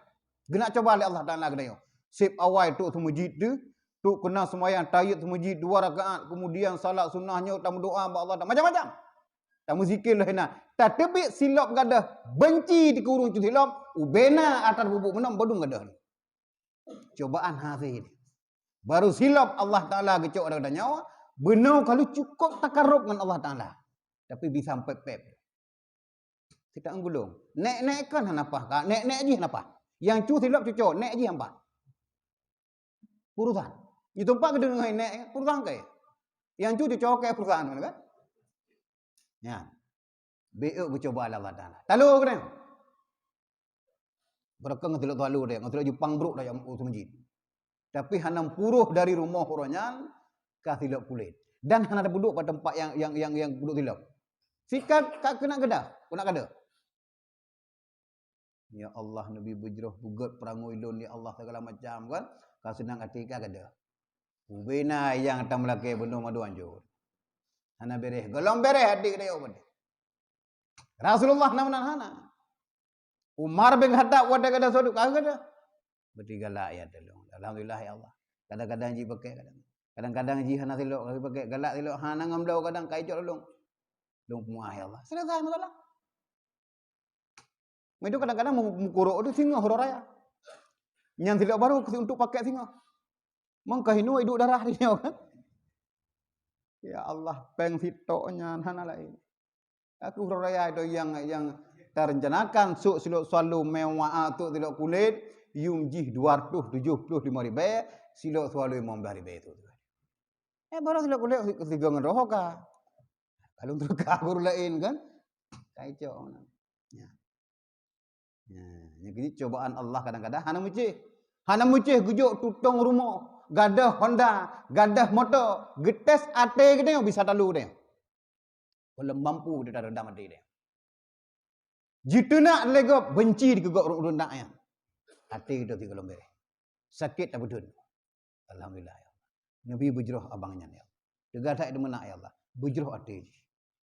Genak coba oleh Allah Taala gedayo. Sip awal tu masjid tu kena sembahyang tayyib masjid 2 rakaat, kemudian salat sunnahnya tamu doa ba Allah macam-macam. Tamu zikir lah hina. Tapi silap gadah benci di kurung tu silap, ubena atas bubuk menam bodung gadah. Cobaan hasil. Baru silap Allah Taala gecok ada nyawa, benar kalau cukup takarrub dengan Allah Taala. Tapi bisa sampai pep. Kita anggulung. Nek kan apa? Nek je apa? Yang cu silap cucuk, nek je apa? Urusan. Itu tempat ke dengan nek urusan ke? Yang cu cucuk ke urusan kan? Ya. Beuk bercoba Allah Taala. Talu ke dia? Berakang ngetelok talu dia, ngetelok Jepang bruk dah yang masjid. Tapi hanam puruh dari rumah orangnya ka silap kulit. Dan hana ada duduk pada tempat yang duduk silap. Sikat kak kena gedah, kena kada. Ya Allah Nabi bujroh bugat perangu ilun ya Allah segala macam kan. Kau senang hati kak kada. Ubena yang tam laki benuh madu anjur. Hana bereh, golong bereh hati kada yo. Rasulullah namunan hana. Umar bin Khattab wada kada soduk kau kada. Bertiga lah ya tolong. Alhamdulillah ya Allah. Kadang-kadang ji pakai kadang-kadang ji hana silok kali pakai galak silok hana ngamdau kadang kai jok long. Long muah ya Allah. Selesai masalah. Itu kadang-kadang mengkuruk itu singa huruf raya. Yang silok baru untuk pakai singa. Mengkahinu hidup darah dia kan. Ya Allah peng sitoknya hana lain. Aku huruf raya itu yang terencanakan suk silok selalu mewah tu silok kulit. Yumjih 275 ribu, silok selalu 15 ribu itu. Baru silok kulit kesigangan roh kah? Kalau untuk kabur lain kan? Kacau. Ya. Jadi cobaan Allah kadang-kadang hana mucih gujuk tutong rumah, gadah Honda, gadah motor, getes ate kita bisa talu dia. Kalau mampu dia dah redam hati dia. Jitu nak lego benci dikegok rundak yang. Hati kita tiga lombere. Sakit tak bedun. Alhamdulillah ya Allah. Nabi bujroh abangnya ya Allah. Juga tak ada menak ya Allah. Bujroh hati.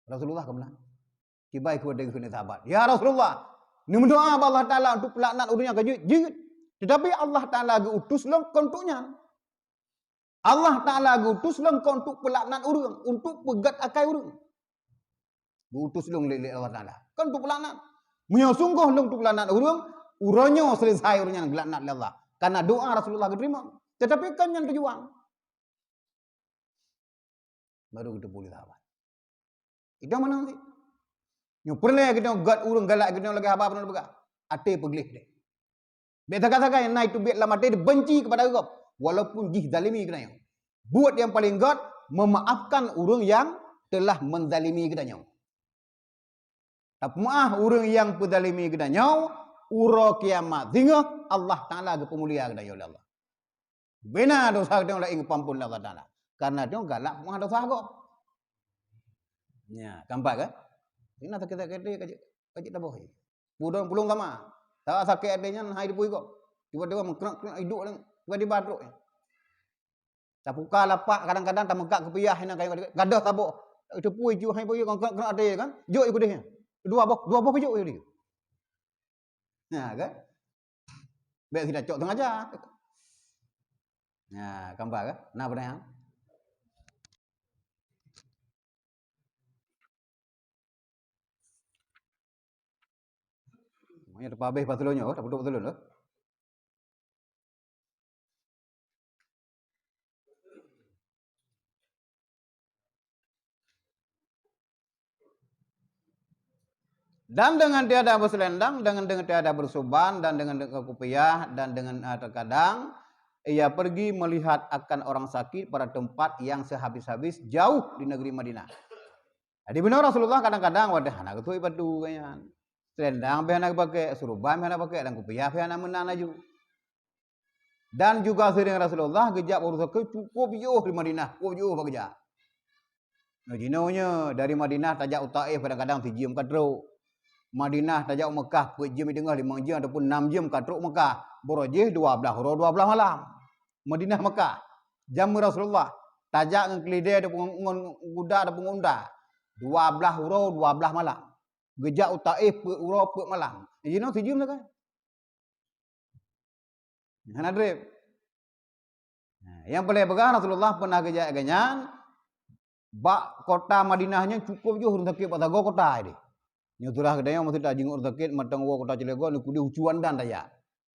Rasulullah kemana? Kibai kepada kita sahabat. Ya Rasulullah. Ni mendoa Allah Ta'ala untuk pelaknat urutnya kajut. Tetapi Allah Ta'ala utus long kontuknya. Allah Ta'ala utus long untuk pelaknat urut. Untuk pegat akai urut. Utus long lele Allah Ta'ala. Kan untuk pelaknat. Menyosungguh long untuk pelaknat urut. Uronyo selesai urunnya gelaknat Allah. Karena doa Rasulullah diterima. Tetapi kan yang tujuan. Baru kita boleh tahu. Itu mana nanti? Yang pernah kita gat urung galak kita lagi apa pernah bergak. Ate peglih deh. Beta kata yang naik tu bet lama ate benci kepada kau. Walaupun jih zalimi kena yang. Buat yang paling gat memaafkan urung yang telah menzalimi kita nyau. Tak maaf urung yang penzalimi kita nyau. Uro kiamat sehingga Allah Ta'ala ke pemulia kepada Allah. Benar dosa kita oleh pampun Allah Ta'ala. Karena dia galak muah dosa kok. Ya, kampak kan? Ini sakit-sakit kajik tak boleh. Pulung sama. Tak sakit adanya hai dipui kok. Tiba-tiba mengkerak hidup tiba-tiba batruk. Tak buka lapak kadang-kadang tak megak kepiah kayak gadah tabuk. Itu pui ju hai pui kena ada kan? Jok ikut dia. Dua boh pijuk dia. Nah, kan? Baik tidak cok tengah aja. Nah, gambar kan? Nah, benar. Maknya depan habis patulunnya, tak duduk patulun tu. Dan dengan tiada berselendang, dengan tiada bersuban, dan dengan kupiah, dan dengan terkadang ia pergi melihat akan orang sakit pada tempat yang sehabis-habis jauh di negeri Madinah. Jadi benar Rasulullah kadang-kadang wadah anak itu ibadu kayaknya. Selendang behana pakai, suruban behana pakai, dan kupiah behana menang laju. Dan juga sering Rasulullah gejak urus cukup jauh di Madinah, cukup jauh bekerja. Nojinonya dari Madinah tajak Taif kadang-kadang 3 jam kadro. Madinah tajak Mekah 4 jam tengah 5 jam ataupun 6 jam kadro Mekah. Borojih 12 malam. Madinah Mekah. Jam Rasulullah tajak dengan kelidai ataupun kuda ataupun unta. 12 malam. Gejak Taif 4 malam. Nojino 3 jam kan. Hana drip. Yang boleh pegang Rasulullah pernah kerja ganyan. Bak kota Madinahnya cukup je urang sakit pada kota ini. Nya turah kedaya mesti tak jinguk sakit matang wa kota Cilegon ku di ucuan dan daya.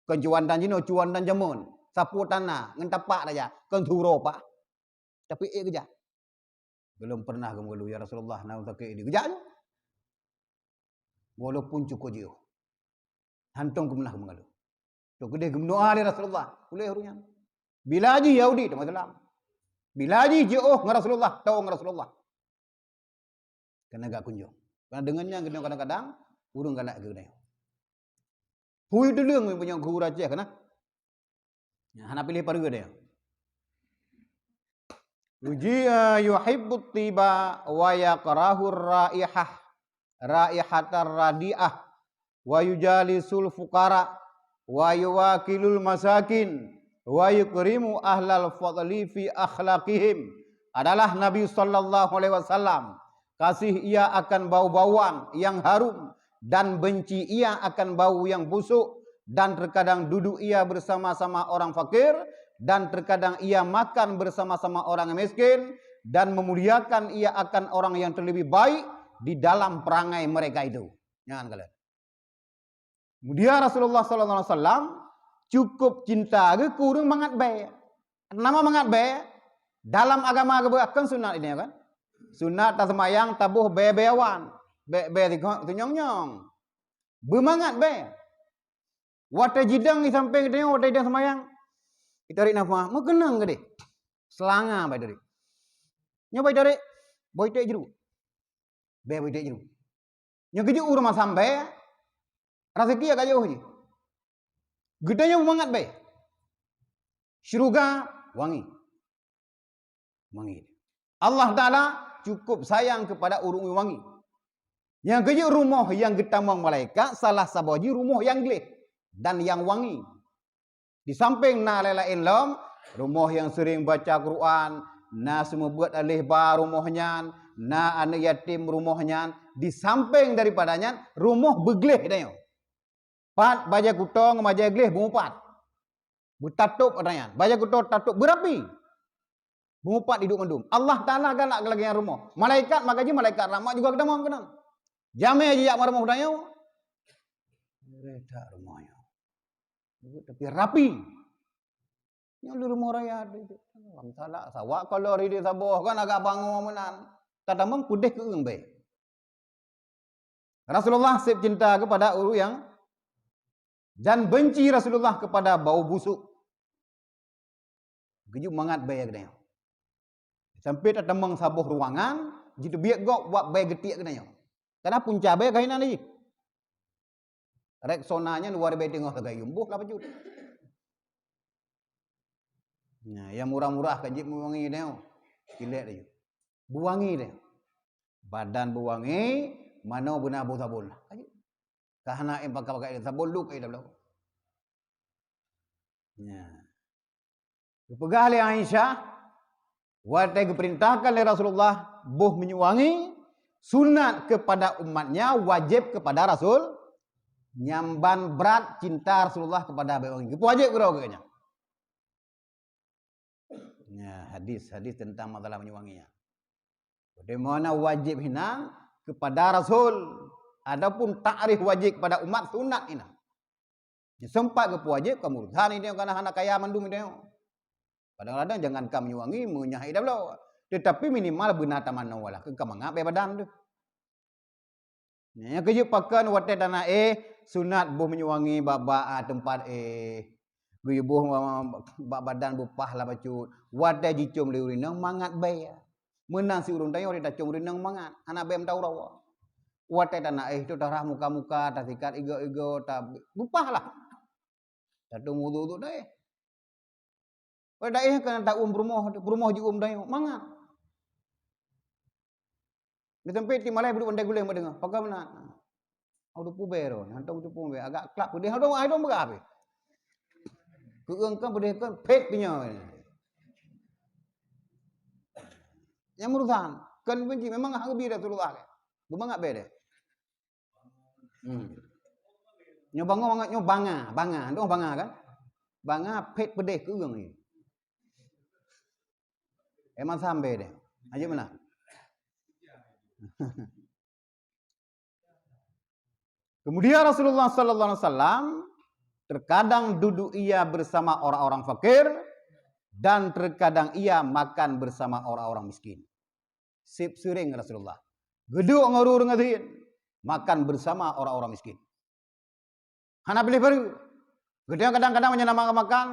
Kan cuan dan jino cuan dan jamun. Sapu tanah ngan tapak daya. Kan turo pak. Tapi kerja. Belum pernah kamu ya Rasulullah nak sakit ini kerja. Walaupun cukup je. Hantung kemenah kamu. Tu gede gemdoa di Rasulullah. Boleh harunya. Bila haji Yahudi tak masalah. Bila haji jauh dengan Rasulullah, tahu dengan Rasulullah. Kena gak kunjung. Karena dengannya kadang-kadang urung galak ke dia. Hui deleng punya guru raja kena. Hana pilih paru dia. Uji yuhibbut tiba wa yakrahur raihah. Raihatar radiah wa yujalisul fuqara wa yuwakilul masakin wa yukrimu ahlal fadli fi akhlaqihim. Adalah Nabi sallallahu alaihi wasallam. Kasih ia akan bau-bauan yang harum dan benci ia akan bau yang busuk, dan terkadang duduk ia bersama-sama orang fakir, dan terkadang ia makan bersama-sama orang miskin, dan memuliakan ia akan orang yang terlebih baik di dalam perangai mereka itu. Jangan kalian. Kemudian Rasulullah sallallahu alaihi wasallam cukup cinta ke kurang mangat baik. Nama mangat baik dalam agama kebakan sunat ini kan. Sunat tak semayang tabuh be-beawan. Be-be nyong-nyong. Bermangat baik. Wata jidang di samping dia wata jidang semayang. Kita tarik nafas. Mau kenang ke dia? Selanga baik dari. Nya baik dari boy tek jeru. Be boy tek jeru. Nya keju rumah sampai rezeki agak jauh je. Gedanya semangat baik. Syurga wangi. Wangi. Allah Ta'ala cukup sayang kepada urung wangi. Yang keju rumah yang getamang malaikat salah sabaji rumah yang gelih dan yang wangi. Di samping na lain lam, rumah yang sering baca Quran, na semua buat alih bar rumahnya, na anak yatim rumahnya, di samping daripadanya rumah beglih dia. Pat baja kutong baja gelih bumpat. Bertatup adanya. Baja kutong tatup berapi. Bumpat hidup mendum. Allah Taala galak lagi yang rumah. Malaikat makaji malaikat rahmat juga kita mau kenal. Jamai aja yak rumah dia. Reda rumahnya. Tapi rapi. Yang di rumah raya itu. Salah sawak kalau ridi sabuh kan agak bangun menan. Tadamang pudih ke baik. Rasulullah sip cinta kepada uru yang dan benci Rasulullah kepada bau busuk. Kejuk mangat baik dia. Sampai tak temang sabuh ruangan, jitu biak gok buat baik getik kena. Karena punca baik kainan lagi. Reksonanya luar baik tengok agak yumbuh lah pejut. Nah, yang murah-murah kajip mewangi dia. Kilat dia. Buangi dia. Badan buangi, mana benar bau sabun. Kahana yang pakai sabun luk ai dah belum. Ya. Pegah oleh Aisyah, waktu diperintahkan oleh Rasulullah buh menyuangi, sunat kepada umatnya, wajib kepada Rasul, nyamban berat cinta Rasulullah kepada wangi. Itu wajib ke kayaknya. Ya, hadis tentang masalah menyuanginya. Bagaimana wajib hina kepada Rasul. Adapun takrif wajib kepada umat sunat ini. Sempat ke wajib kamu urusan ini karena anak kaya mandum ini. Kadang-kadang jangan kamu menyuangi menyahai dah belum. Tetapi minimal binatang mana wala ke mangap badan tu. Yang kerja pakan wate tanah sunat buh menyuangi baba tempat gue buh badan bupah lah bacut. Wate jicum liurinang mangat bay. Menang si urun tayo dah cum urinang mangat. Anak bayam tahu rawa. Watai tanah itu darah muka-muka, tak sikat ego-ego, tak bupah lah. Satu mudu tu dah. Dah kan tak rumah juga dah mangat. Di tempat di Malay berdua bandai guleng berdengar. Pakai mana? Audu pubero, hantar audu pubero. Agak kelak pudih, audu berapa? Keengkan pudih kan pek punya. Yang merusan, kan benci memang harbi Rasulullah. Bermangat beda. Nyobanga, banga kan? Banga pet pedih ke urang ni. Emang sampai deh. Aja mana? Kemudian Rasulullah sallallahu alaihi wasallam terkadang duduk ia bersama orang-orang fakir dan terkadang ia makan bersama orang-orang miskin. Sip sering Rasulullah. Geduk ngurur ngadin, makan bersama orang-orang miskin. Hana pilih baru. Geduk kadang-kadang menyenamakan makan,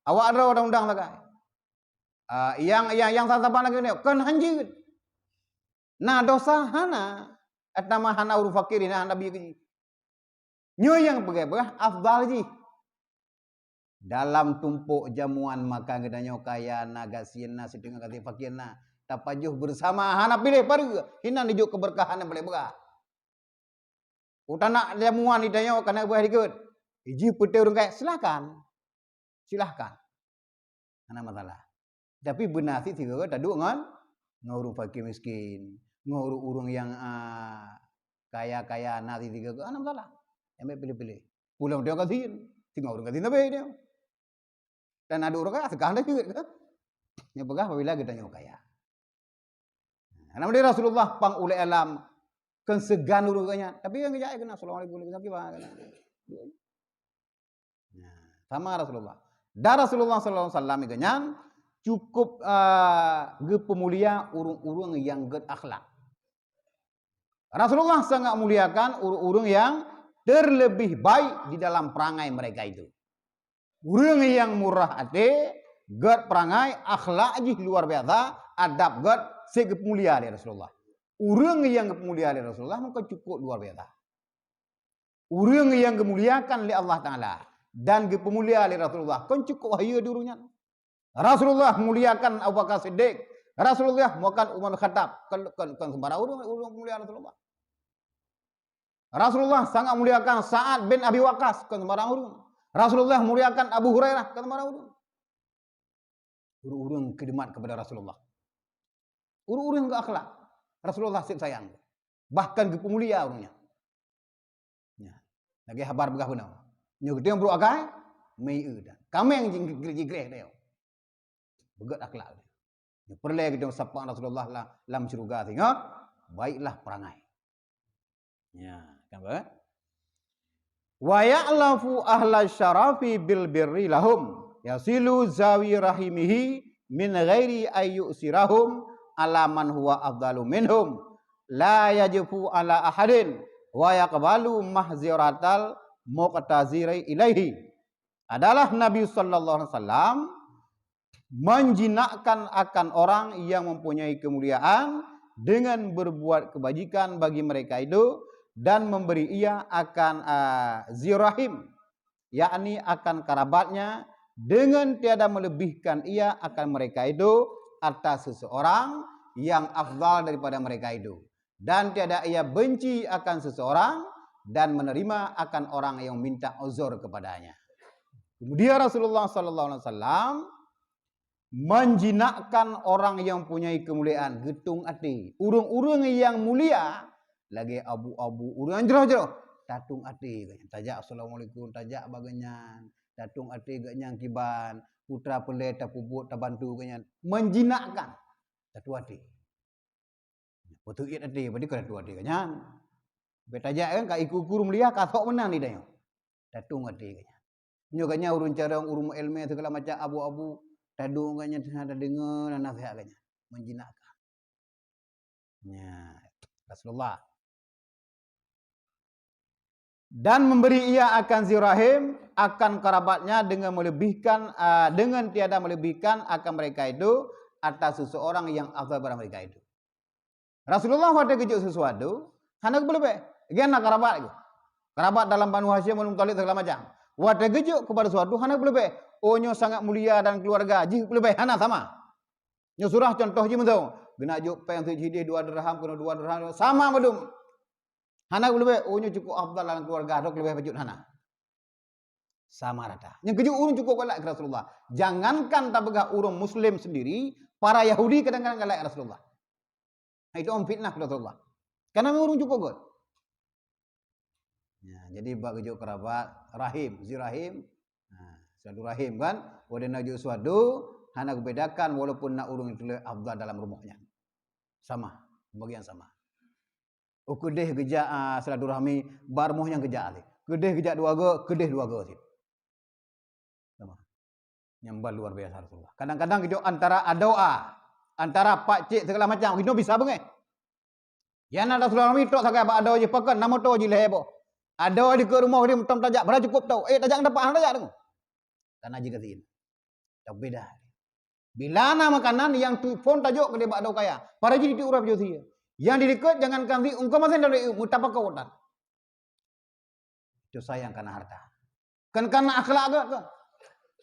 awak ada undang-undang lagai. Yang satapan lagi ni kan hanjir. Nah dosa hana atama hana uru fakir ini hana bi. Nyo yang berbah afdal ji. Dalam tumpuk jamuan makan gedanyo kaya naga siena sedengah kati fakirna tapajuh bersama hana pilih baru hina nijuk keberkahan yang boleh berah. Utana jamuan idanyo kana buah dikut. Iji putih urang kaya silakan. Silahkan. Hana masalah. Tapi benar sih tiga tak duk ngan ngurung fakir miskin, ngurung urung yang kaya-kaya nanti tiga hana masalah. Yang pilih-pilih. Pulang dia kasihin, tinggal urung kasihin tapi dia. Dan ada orang kaya sekarang juga kan. Yang pegah apabila kita nyawa kaya. Namun Rasulullah pang ulai alam kensegan urungnya. Tapi yang kaya kena assalamualaikum warahmatullahi wabarakatuh. Sama Rasulullah. Dan Rasulullah sallallahu alaihi wasallam ganyan cukup pemulia urung-urung yang berakhlak. Rasulullah sangat muliakan urung-urung yang terlebih baik di dalam perangai mereka itu. Urung yang murah hati, gad perangai, akhlak je luar biasa, adab gad segep mulia dari Rasulullah. Urung yang kemuliaan dari Rasulullah maka cukup luar biasa. Urung yang kemuliakan oleh Allah Taala dan kemuliaan dari Rasulullah kan cukup wahyu durunya. Rasulullah muliakan Abu Bakar Siddiq, Rasulullah muliakan Umar bin Khattab, kan sembarang urung mulia Rasulullah. Rasulullah sangat muliakan Sa'ad bin Abi Waqqas, kan sembarang urung. Rasulullah muliakan Abu Hurairah, kan sembarang urung. Urung khidmat kepada Rasulullah. Urung ke akhlak. Rasulullah sayang. Bahkan ke pemulia urungnya. Ya. Lagi habar begah benar. Nyo gede bro agai, mei dan. Kami yang jigreh dia. Begat akhlak dia. Perlu kita sapa Rasulullah lah dalam syurga tengok, baiklah perangai. Ya, kan ba? Wa ya'lafu ahla syarafi bil birri lahum yasilu zawi rahimihi min ghairi ayyusirahum ala man huwa afdalu minhum la yajifu ala ahadin wa yaqbalu mahziratal muqtaziri ilaihi. Adalah Nabi sallallahu alaihi wasallam menjinakkan akan orang yang mempunyai kemuliaan dengan berbuat kebajikan bagi mereka itu dan memberi ia akan zirahim, yakni akan kerabatnya dengan tiada melebihkan ia akan mereka itu atas seseorang yang afdal daripada mereka itu, dan tiada ia benci akan seseorang dan menerima akan orang yang minta uzur kepadanya. Kemudian Rasulullah sallallahu alaihi wasallam menjinakkan orang yang punyai kemuliaan, getung hati. Urung-urung yang mulia lagi abu-abu, urung jerah-jerah tatung hati katanya. Tajak assalamualaikum, tajak baganyan, tatung hati katanya kiban, putra pelai tapubut tabantu katanya. Menjinakkan tatu hati. Betul iat hati, berarti kena tatu hati katanya. Betajak kan ka iku guru mulia ka sok menang ni dah. Tatung hati katanya. Nyo katanya urung carang urung ilmu segala macam abu-abu, tadung katanya ada dengar dan nasihat katanya. Menjinakkan. Ya, Rasulullah. Dan memberi ia akan zirahim, akan kerabatnya dengan melebihkan, dengan tiada melebihkan akan mereka itu atas seseorang yang afdal pada mereka itu. Rasulullah pada kejut sesuatu, hendak berlebih. Gian nak kerabat itu. Kerabat dalam Banu Hashim, Banu Talib segala macam. Pada kejut kepada sesuatu, hendak berlebih. Oh, nyo sangat mulia dan keluarga, jih berlebih, hana sama. Nyo surah contoh je mentau. Gena juk peng sejidih 2 dirham, kena 2 dirham, sama belum. Hana lebih, ohnya cukup afdal dalam keluarga, dok lebih bajut hana. Sama rata. Yang kejuk urung cukup galak ke Rasulullah. Jangankan tabegah urung Muslim sendiri, para Yahudi kadang-kadang galak Rasulullah. Nah, itu fitnah Rasulullah. Karena urung cukup god. Ya, jadi bak kejuk kerabat, rahim, zirahim, Silaturahim kan. Wadana ju suadu hana bedakan walaupun nak urung itu afdal dalam rumahnya. Sama, bagian sama. Kedeh geja silaturahmi barmoh yang geja ali. Kedeh geja dua go sih. Sama. Nyambal luar biasa Rasulullah. Kadang-kadang hidup antara doa, antara pak cik segala macam hidup bisa bengeh. Yang nak Rasulullah mi tok sakai pak je pakan nama to je lebo. Ada di ke rumah dia mutam tajak, berapa cukup tau. Tajak dapat hang tajak tu. Karena jika tin. Tak beda. Bila nama makanan yang tu phone tajuk ke dia bak dau kaya. Para jadi di urap jo sia. Yang di dekat jangan kanti ungkau masih dari mutapa kawatan. Itu sayang karena harta. Kan karena akhlak ke.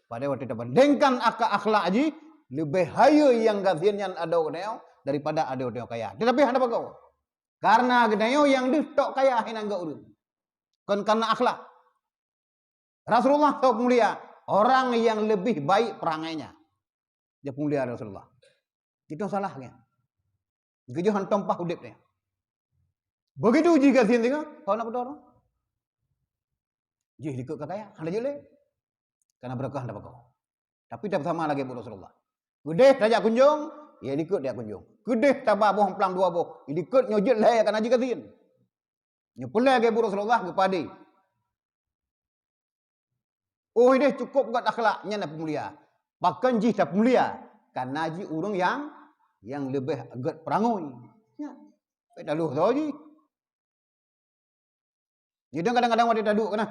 Pada waktu itu bandingkan akhlak aji lebih hayu yang gazian ada keneo daripada ada orang kaya. Tetapi hendak kau. Karena keneo yang ditok kaya hina enggak urut. Kan karena akhlak. Rasulullah tahu mulia orang yang lebih baik perangainya. Dia mulia Rasulullah. Itu salahnya. Kejuhan tompah udipnya. Begitu jika sini tengok, kau nak berdoa. Jih dikut kaya, hendak jule. Karena berkah hendak kau. Tapi tak sama lagi buat Rasulullah. Gede tajak kunjung, ya dikut dia kunjung. Gede tabah boh pelang dua boh, dikut nyojit lah karena jika sini. Nyepulai ke buat Rasulullah kepada. Oh ini cukup buat akhlaknya nak pemulia. Bahkan jih tak pemulia. Karena jih urung yang lebih agak perangoi. Ya. Tak lalu tahu je. Jadi kadang-kadang waktu tak duduk kena.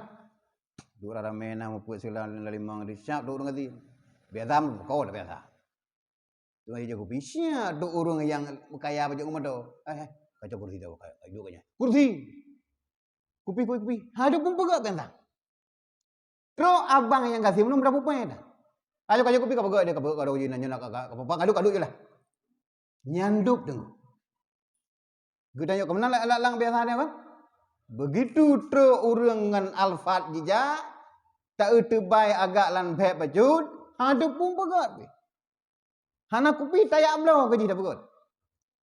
Duduk ramai nak membuat silang limang di siap duduk dengan dia. Biasa kau dah biasa. Tu aja kopi siap duduk urung yang kaya macam rumah tu. Kacau kursi tu. Duduk aja. Kursi. Kopi. Ada pun pegak bentang. Terus abang yang kasih minum berapa poin dah. Ayo kopi kau pegak dia kau uji nanya nak kakak. Kaduk je lah. Nyandup tengok. Kita tengok kemana lang biasa dia kan? Begitu terurangan alfat jejak, tak terbaik agak lan beb bajut, ada pun pegat. Hana kupi tayak belau ke dah pegat.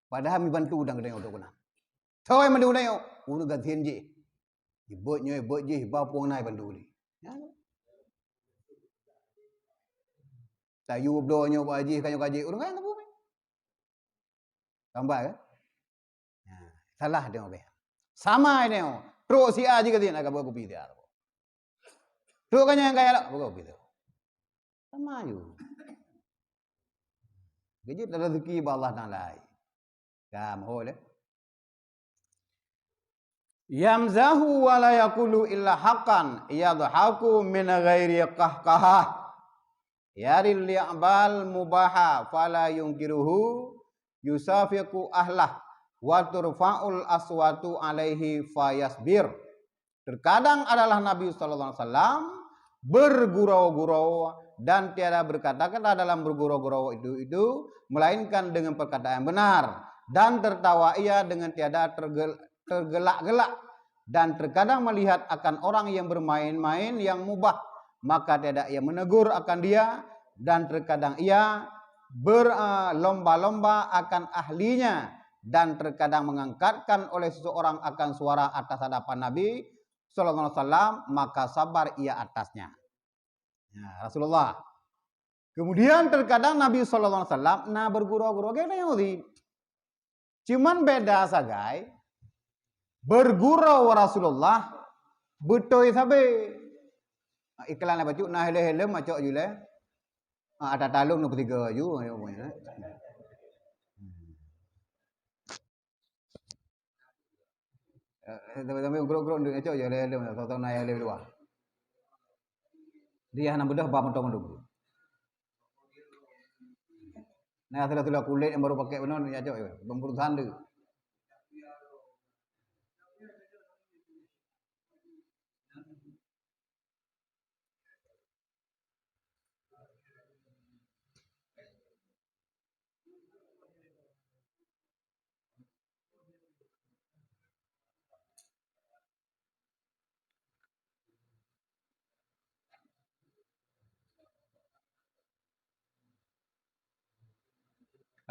Padahal mi bantu udang kedai untuk kena. Toy mandu nayo, unu gantian je. Ibot je bapung nai bantu ni. Ya. Tayu blonyo baji kaji urang kan apa? Tambah kan? Salah dia orang. Sama ini. Terus si A juga dia nak buat kopi dia. Terus kan yang kaya lah buat kopi dia. Sama ju. Jadi rezeki Allah Taala. Kam hole. Yamzahu wa la yaqulu illa haqqan yadhaku min ghairi qahqahah. Yaril li'bal mubaha fala yunkiruhu yusafiqu ahlah wa turfa'ul aswatu alaihi fayasbir. Terkadang adalah Nabi sallallahu alaihi wasallam bergurau-gurau dan tiada berkata-kata dalam bergurau-gurau itu melainkan dengan perkataan benar dan tertawa ia dengan tiada tergelak-gelak dan terkadang melihat akan orang yang bermain-main yang mubah maka tiada ia menegur akan dia dan terkadang ia berlomba-lomba akan ahlinya dan terkadang mengangkatkan oleh seseorang akan suara atas hadapan Nabi sallallahu alaihi wasallam maka sabar ia atasnya. Ya, Rasulullah. Kemudian terkadang Nabi sallallahu alaihi wasallam na bergurau-gurau kayak Yahudi. Cuman beda sagai bergurau Rasulullah betul sabe. Iklan apa cuk nah hele-hele macok jule. Ada talung nombor 3 ju punya. Tapi gerok-gerok ndek cok je hele-hele tahu-tahu nah hele luar. Dia hana bedah ba mentong-mentong. Nah tulah-tulah kulit yang baru pakai benar ya cok bemburu sande.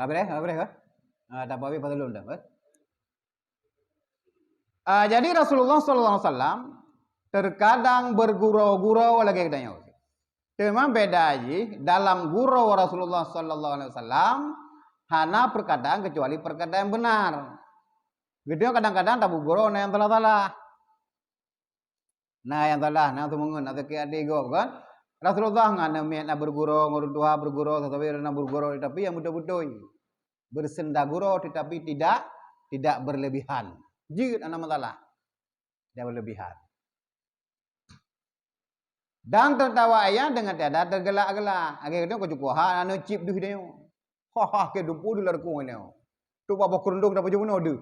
Apa kan? Tak apa pada belum dah. Jadi Rasulullah sallallahu alaihi wasallam terkadang bergurau-gurau lagi katanya. Memang beda aja dalam guru Rasulullah sallallahu alaihi wasallam hana perkataan kecuali perkataan yang benar. Gitu kadang-kadang tabu guru yang salah. Nah yang salah, nah tu mengun atau ke adik go kan. Rasulullah ngana miat na berguru, ngurudua berguru tetapi na berguru tapi yang betul-betul bersenda guru tetapi tidak berlebihan. Jika ana masalah. Tidak berlebihan. Dan tertawa ayah dengan tiada tergelak-gelak. Akhirnya kau cukup ha anu chip duh dia. Ha ke dupu du larku ni. Tu bapa kerundung dapat jumpa nodu.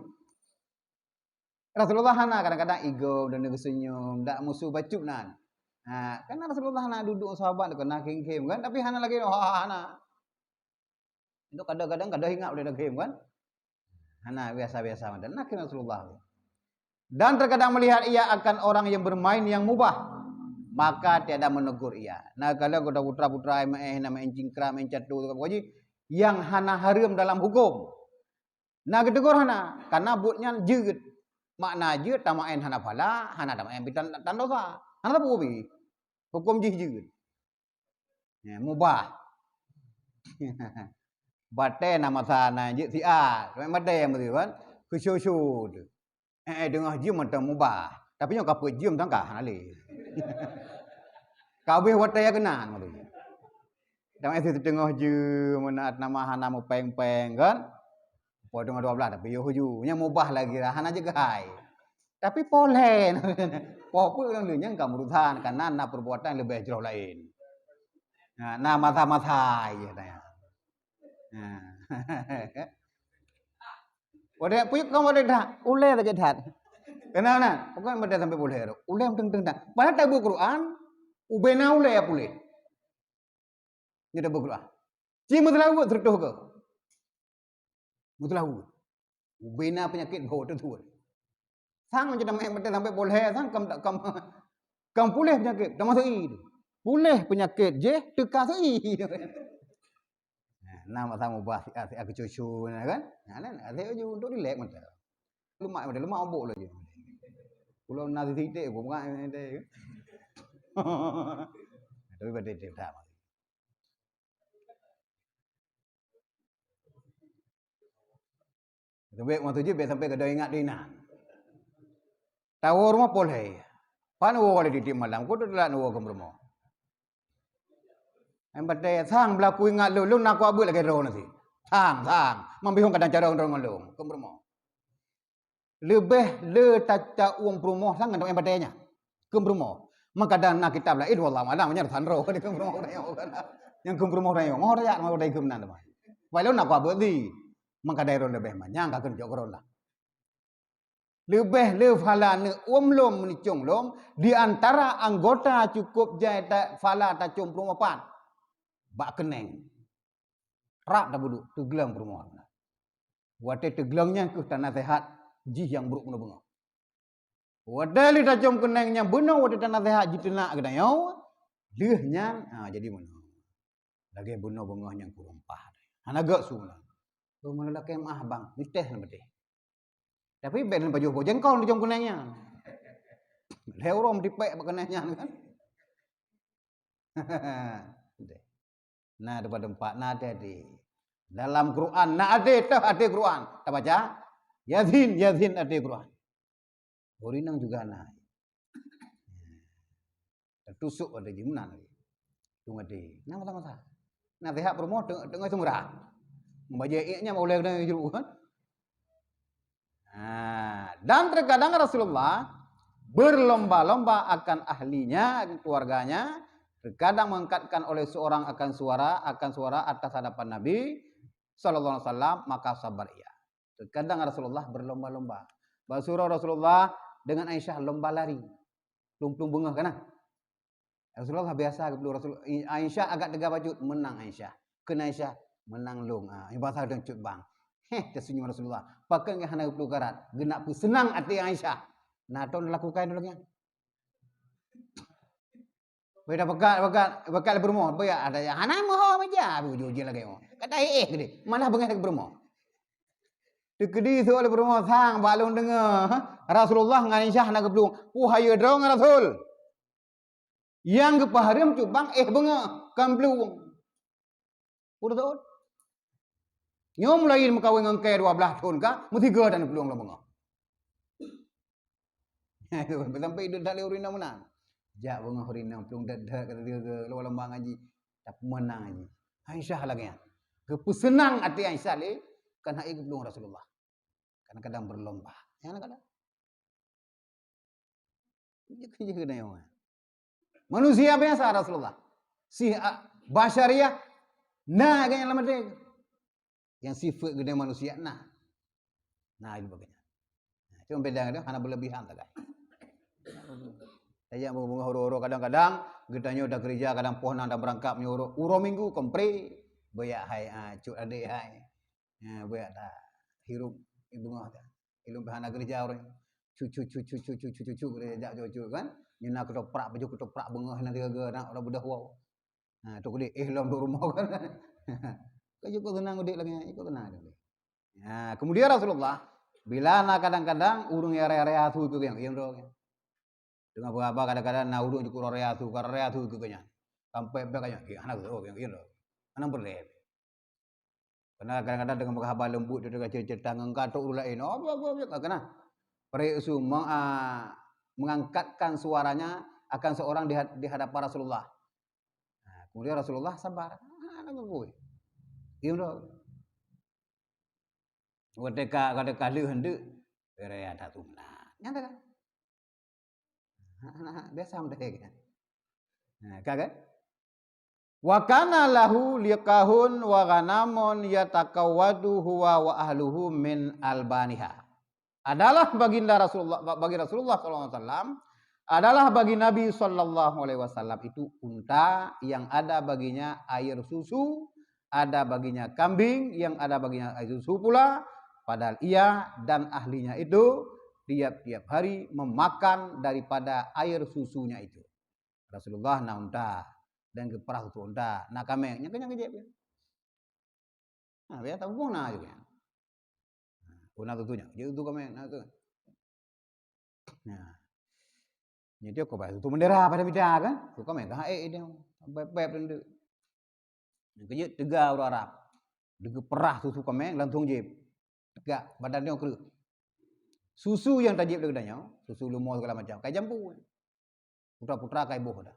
Rasulullah hana kadang-kadang ego dan senyum, dak musuh bacup nan. Ha, kan Rasulullah hana duduk sahabat kena king-king kan, tapi hana lagi hana. Itu kadang-kadang ingat boleh king kan. Hana biasa-biasa dan nak Rasulullah. Dan terkadang melihat ia akan orang yang bermain yang mubah. Maka tiada menegur ia. Nah kalau kita putra-putra nama encingkram encatu yang hana haram dalam hukum. Nah ketegur hana karena butnya jeut. Makna jeut tamain hana pala, hana tamain bitan tandosa. Hana apa ubi? Hukum jeut. Ya, mubah. Bate nama sana jeut si a. Bate yang betul kan? Kesusu. Dengar jeum macam mubah. Tapi yang kaput jeum tangkah hana le. Kau boleh watai kenan malu. Dah masih tengah je menaat nama hana mu peng-peng kan. Po dengan 12 tapi yo huju nya mubah lagi lah hana je gai. Tapi polen. Po pun yang lain yang kamu rutan karena na perbuatan lebih jauh lain. Nah, na mata-mata ya tanya. Nah. Wadah puyuk kamu ada dah, uleh lagi dah. Kenapa? Pokoknya mereka sampai boleh. Uleh teng-teng dah. Padahal tabu Quran, ubena uleh ya boleh. Ini tabu Quran. Cik mutlahu tertuh ke? Mutlahu. Ubena penyakit bau tertuh. Sang macam nama mereka sampai boleh, sang kam pulih penyakit, dah masuk i. Pulih penyakit je teka i. Nama sama bah aku cucu kan. Nah, ada je untuk relax macam. Lemak obok lah je. Pulau nasi titik pun bukan ada. Tapi pada dia tak. Tapi waktu je sampai ke dah ingat dinan. Tahu rumah polai. Pan wo kali di malam ko tu lah wo ke rumah. Yang pada sang berlaku ingat lu nak aku abut lagi roh nanti. Sang membihung kadang cara orang ngalung ke rumah. Lebih le taca uang promo sangat yang padanya ke promo maka dan nak kitab lain wallah malam nya tanro ke promo rayo kan yang ke promo rayo ngor ya mau dai ke nan teman walau nak apa di maka dai ron lebih manya ka kerja koron lah lebih le fala ne lom ni cung lom di antara anggota cukup jai ta fala ta cung promo pan bak keneng rak dah buduk teglang promo wate teglangnya ke tanah sehat ji yang buruk bunga. Wadali tajam kenengnya benar wadah tanah sehat jitu nak kena yo. Lehnya jadi mana. Lagi benar bunga yang kurang pah. Hana gak sula. Tu mana dak kemah bang, miteh na betih. Tapi ben baju jengkol tajam kenengnya. Leurom dipek kenengnya kan. Nah depan tempat nak ada. Dalam Quran nak ada Quran. Tak baca? Yazin ada Quran. Orinang juga naik. Tertusuk ada di mana lagi. Tunggu deh. Nama sama. Nah pihak promo tengah semurah. Membaca iknya boleh kena jeruk kan. Dan terkadang Rasulullah berlomba-lomba akan ahlinya, keluarganya. Terkadang mengangkatkan oleh seorang akan suara atas hadapan Nabi sallallahu alaihi wasallam, maka sabar ia. Terkadang Rasulullah berlomba-lomba. Basura Rasulullah dengan Aisyah lomba lari. Plung-plung bunga kan? Rasulullah biasa Rasul Aisyah agak tegak baju menang Aisyah. Kena Aisyah menang long. Ini bahasa dengan cut bang. Tersenyum Rasulullah. Pakai hana 20 karat. Genak pun senang hati Aisyah. Nah, tu lakukan dulu kan. Beda bekat bermo. Baya ada hana moho aja. Buju lagi. Kata gede. Malah bengai bermo. Dikedi soal berumah sang balung dengar Rasulullah dengan Aisyah nak keblung. Wahai drong Rasul. Yang kepaharim cubang benga kampluung. Udah tahu? Nyom lain mengkawin ngengke 12 tahun ka, mesti tiga dan peluang lah benga. Sampai hidup tak lewat rina menang. Jak benga rina peluang dadak kata dia ke luar lembang ngaji. Tak menang ngaji. Aisyah lagi ya. Kepesenang hati Aisyah le kan hak peluang Rasulullah. Kadang-kadang berlomba. Kadang-kadang. Dia kena yang manusia biasa Rasulullah. Si basyariah nah kan yang lama yang sifat gede manusia nah itu bagainya. Cuma beda dia karena berlebihan tak kan. Saya bunga horo-horo kadang-kadang gedanya udah kerja kadang pohon anda berangkap nyuruh uro minggu kompre bayak hai cut adik hai bayak dah hirup bunga dah hirup bahana kerja orang cucu kerja cucu kan nyena ketoprak baju ketoprak bunga nanti gaga nak orang budak wow tu kudik lam duk rumah kan kau juga tenang kudik lagi ikut tenang kemudian Rasulullah bila nak kadang-kadang urung area-area tu yang dengan apa kadang-kadang nak urung cukup area tu kenya sampai bekanya anak tu yang anak berleb karena kadang-kadang dengan berkhabar lembut dia dengan cerita ngengkatok ulain apa kena Perisu mengangkatkan suaranya akan seorang di hadapan Rasulullah. Kemudian Rasulullah sabar. Anak gue. Iya dong. Ketika lu hendak berea datum nah. Nyata kan? Biasa mereka kan. Nah, kagak? Wa kana lahu liqahun wa ghanamun yatakawwadu huwa wa ahluhu min albaniha. Adalah baginda Rasulullah bagi Rasulullah SAW adalah bagi Nabi SAW itu unta yang ada baginya air susu, ada baginya kambing yang ada baginya air susu pula, padahal ia dan ahlinya itu tiap-tiap hari memakan daripada air susunya itu. Rasulullah na unta dan keperah itu unta, na kambing nya kejep. Nah, biar tahu pun na juga. Kuna tutunya, jadi itu kami nak tu. Nah, jadi aku bahas itu bendera pada bida kan, tu kami dah dia, pep rendu. Kerja tegak orang Arab, dega perah susu kami lantung jeb, tegak badan dia kerut. Susu yang tajib degadanya, susu lumur segala macam, kayak jambu. Putra-putra kayak boh dah.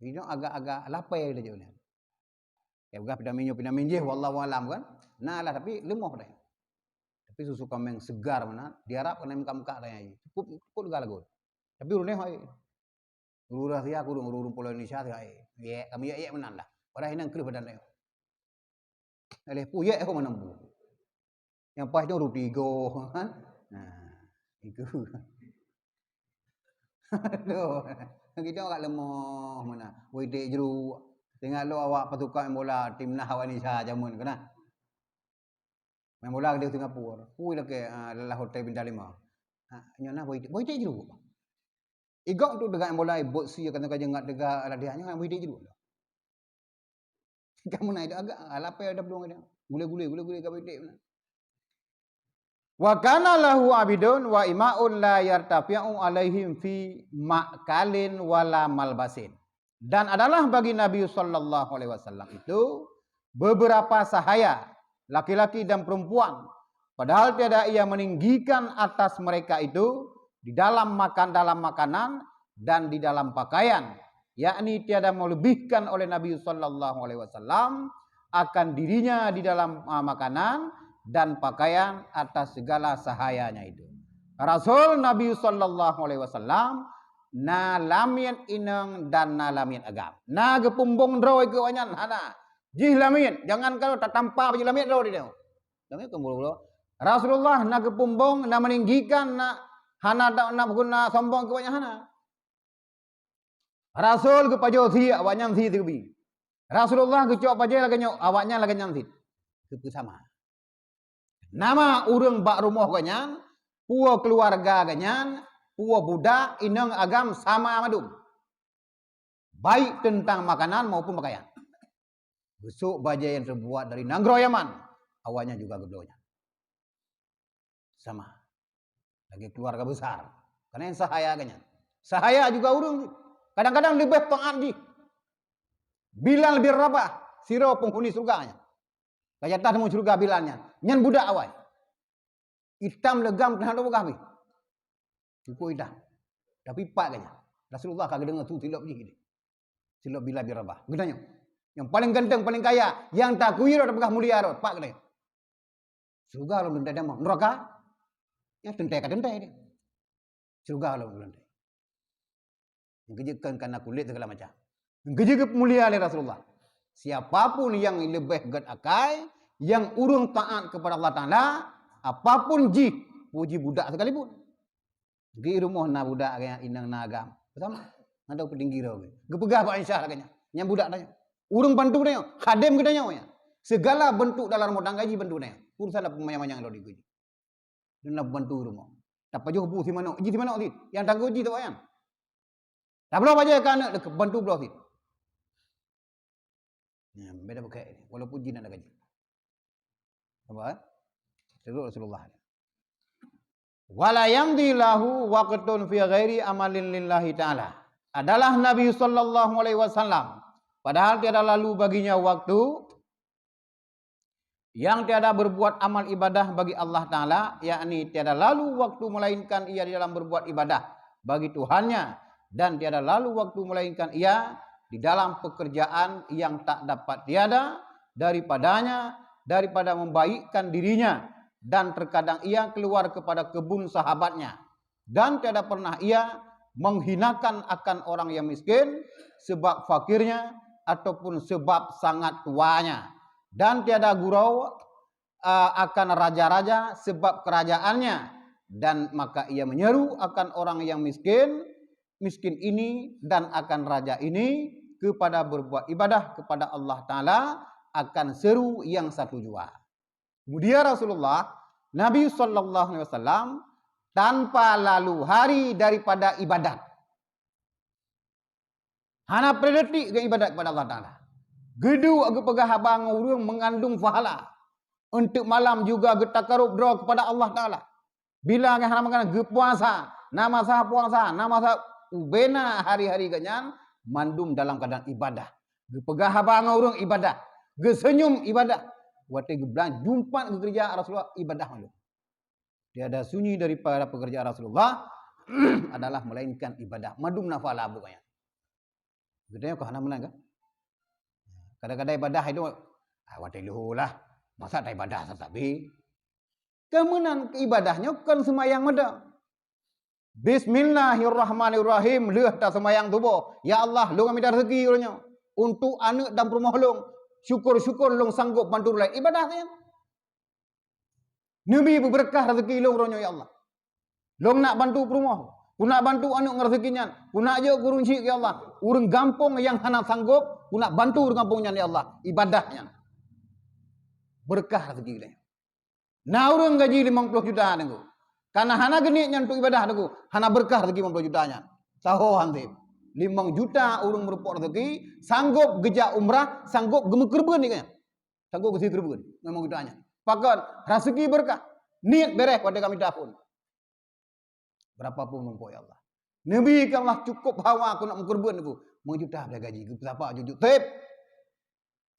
Ini agak-agak lapar dia jauhnya. Kayak berapa pindah minjih, wallahu alam kan. Nah lah tapi lemah dah. Tapi susu kambing segar mana diharap kena muka-muka dah cukup juga lagu tapi urune hai urus dia aku urus pulau Indonesia dia hai ye kami ye menan lah pada hinang kerih badan dia oleh pu ye aku menembu yang pas itu roti go kan nah itu aduh kita agak lemah mana wede jeru tengok lo awak pasukan bola timnas Indonesia jamun kena main bola di Singapura. Pui lah ke dalam hotel bintang 5. Nyona boy dia jeru. Igak tu dekat bola bot si kata kata jangat dekat ladiahnya boy dia jeru. Kamu naik agak lapar ada belum ada. Gule-gule ka boy dia. Wa kana lahu abidun wa imaun la yartafi'u alaihim fi ma'kalin wala malbasin. Dan adalah bagi Nabi sallallahu alaihi wasallam itu beberapa sahaya laki-laki dan perempuan. Padahal tiada ia meninggikan atas mereka itu di dalam makanan dan di dalam pakaian. Yakni tiada melebihkan oleh Nabi SAW akan dirinya di dalam makanan dan pakaian atas segala sahayanya itu. Rasul Nabi SAW na lamian inang dan na lamian agam. Na gepumbong draw ke wanyan hana. Jih lamit, jangan kalau tak tampak baju lamit dah dia. Lamit kumpul-kumpul. Rasulullah nak kepumbong, nak meninggikan, nak hana nak guna sombong ke banyak hana. Rasul ke pajo si awaknya si tebi. Rasulullah ke cok pajo lagi nyok awaknya lagi nyang si. Itu sama. Nama urang bak rumah ganyan, puo keluarga ganyan, puo budak inang agam sama madum. Baik tentang makanan maupun pakaian. Besok baju yang terbuat dari nanggro Yaman, awalnya juga geblonya. Sama. Lagi keluarga besar. Karena yang sahaya ganyan. Sahaya juga urung. Kadang-kadang lebih taat ji. Bilal bin Rabah, sira penghuni surganya. Kaya tah temu surga Bilalnya. Nyan budak awal. Hitam legam kena dok kahwi. Cukup hitam. Tapi pak kaya. Rasulullah kagak dengar tu silap ji. Silap Bilal bin Rabah. Gedanya. Yang paling ganteng, paling kaya, yang tak kuira apakah mulia rot, pak kaya. Surga lo dentai demo. Neraka yang dentai ka dentai dia. Surga lo dentai. Gejekan karena kulit segala macam. Gejek mulia oleh Rasulullah. Siapapun yang lebih gad akai, yang urung taat kepada Allah Taala, apapun ji, puji budak sekalipun. Gi rumah na budak kaya inang na agam. Pertama, ada petinggi ro. Gepegah Pak Insya kanya. Yang budak tanya. Urung bantu dia, khadim kita nya. Segala bentuk dalam rumah tangga ji bantu dia. Urusan apa mayang-mayang lo dikuji. Dia nak bantu rumah. Tak payah bu si mana, ji si mana ti. Yang tangguh ji tu wayang. Tak perlu aja kan bantu belah ti. Ya, beda pakai walaupun jin ada gaji. Apa? Terus Rasulullah. Wala yamdi lahu waqtun fi ghairi amalin lillahi ta'ala. Adalah Nabi sallallahu alaihi wasallam. Padahal tiada lalu baginya waktu yang tiada berbuat amal ibadah bagi Allah Ta'ala, yakni tiada lalu waktu melainkan ia di dalam berbuat ibadah bagi Tuhannya, dan tiada lalu waktu melainkan ia di dalam pekerjaan yang tak dapat tiada daripadanya, daripada membaikkan dirinya, dan terkadang ia keluar kepada kebun sahabatnya, dan tiada pernah ia menghinakan akan orang yang miskin sebab fakirnya ataupun sebab sangat tuanya, dan tiada gurau akan raja-raja sebab kerajaannya, dan maka ia menyeru akan orang yang miskin ini dan akan raja ini kepada berbuat ibadah kepada Allah Ta'ala akan seru yang satu jua. Kemudian Rasulullah Nabi Sallallahu Alaihi Wasallam tanpa lalu hari daripada ibadat. Hana predetik ke ibadat kepada Allah Ta'ala. Gedu aku pegah abang urung mengandung pahala. Untuk malam juga getakarub doa kepada Allah Ta'ala. Bila hana makan ge puasa, nama sah puasa, nama sah ubena hari-hari ganyan mandum dalam keadaan ibadah. Ge pegah abang urung ibadah. Ge senyum ibadah. Wate ge belan jumpa ke kerja Rasulullah ibadah malu. Tiada sunyi daripada pekerjaan Rasulullah adalah melainkan ibadah. Mandum nafala bukannya. Gedenya kok hana menang kan? Kadang-kadang ibadah itu wate luhulah. Masa tak ibadah tetapi kemudian ibadahnya kan semayang meda. Bismillahirrahmanirrahim. Leh tak semayang tubuh. Ya Allah, lu minta rezeki ulanya untuk anak dan rumah long. Syukur-syukur long sanggup bantu lain ibadah kan. Nabi berberkah rezeki long ulanya ya Allah. Long nak bantu rumah, ku nak bantu anak rezekinya, ku nak je kurun syik ya Allah. Urang gampung yang hana sanggup, ku nak bantu urang gampungnya ya Allah. Ibadahnya berkah rezeki dia. Nah urang gaji 50 juta niku. Karena hana geni nyantuk ibadah niku, hana berkah rezeki 50 jutanya. Saho hantip. 5 juta urang merupok rezeki, sanggup gejak umrah, sanggup gemekerbeun ni kan. Sanggup gesi kerbeun 5 jutanya. Pakat rezeki berkah. Niat beres pada kami dapun. Berapapun mempok ya Allah. Nabi kan Allah cukup hawa aku nak mengkorban niku. 5 juta dah gaji. Siapa jujur tip.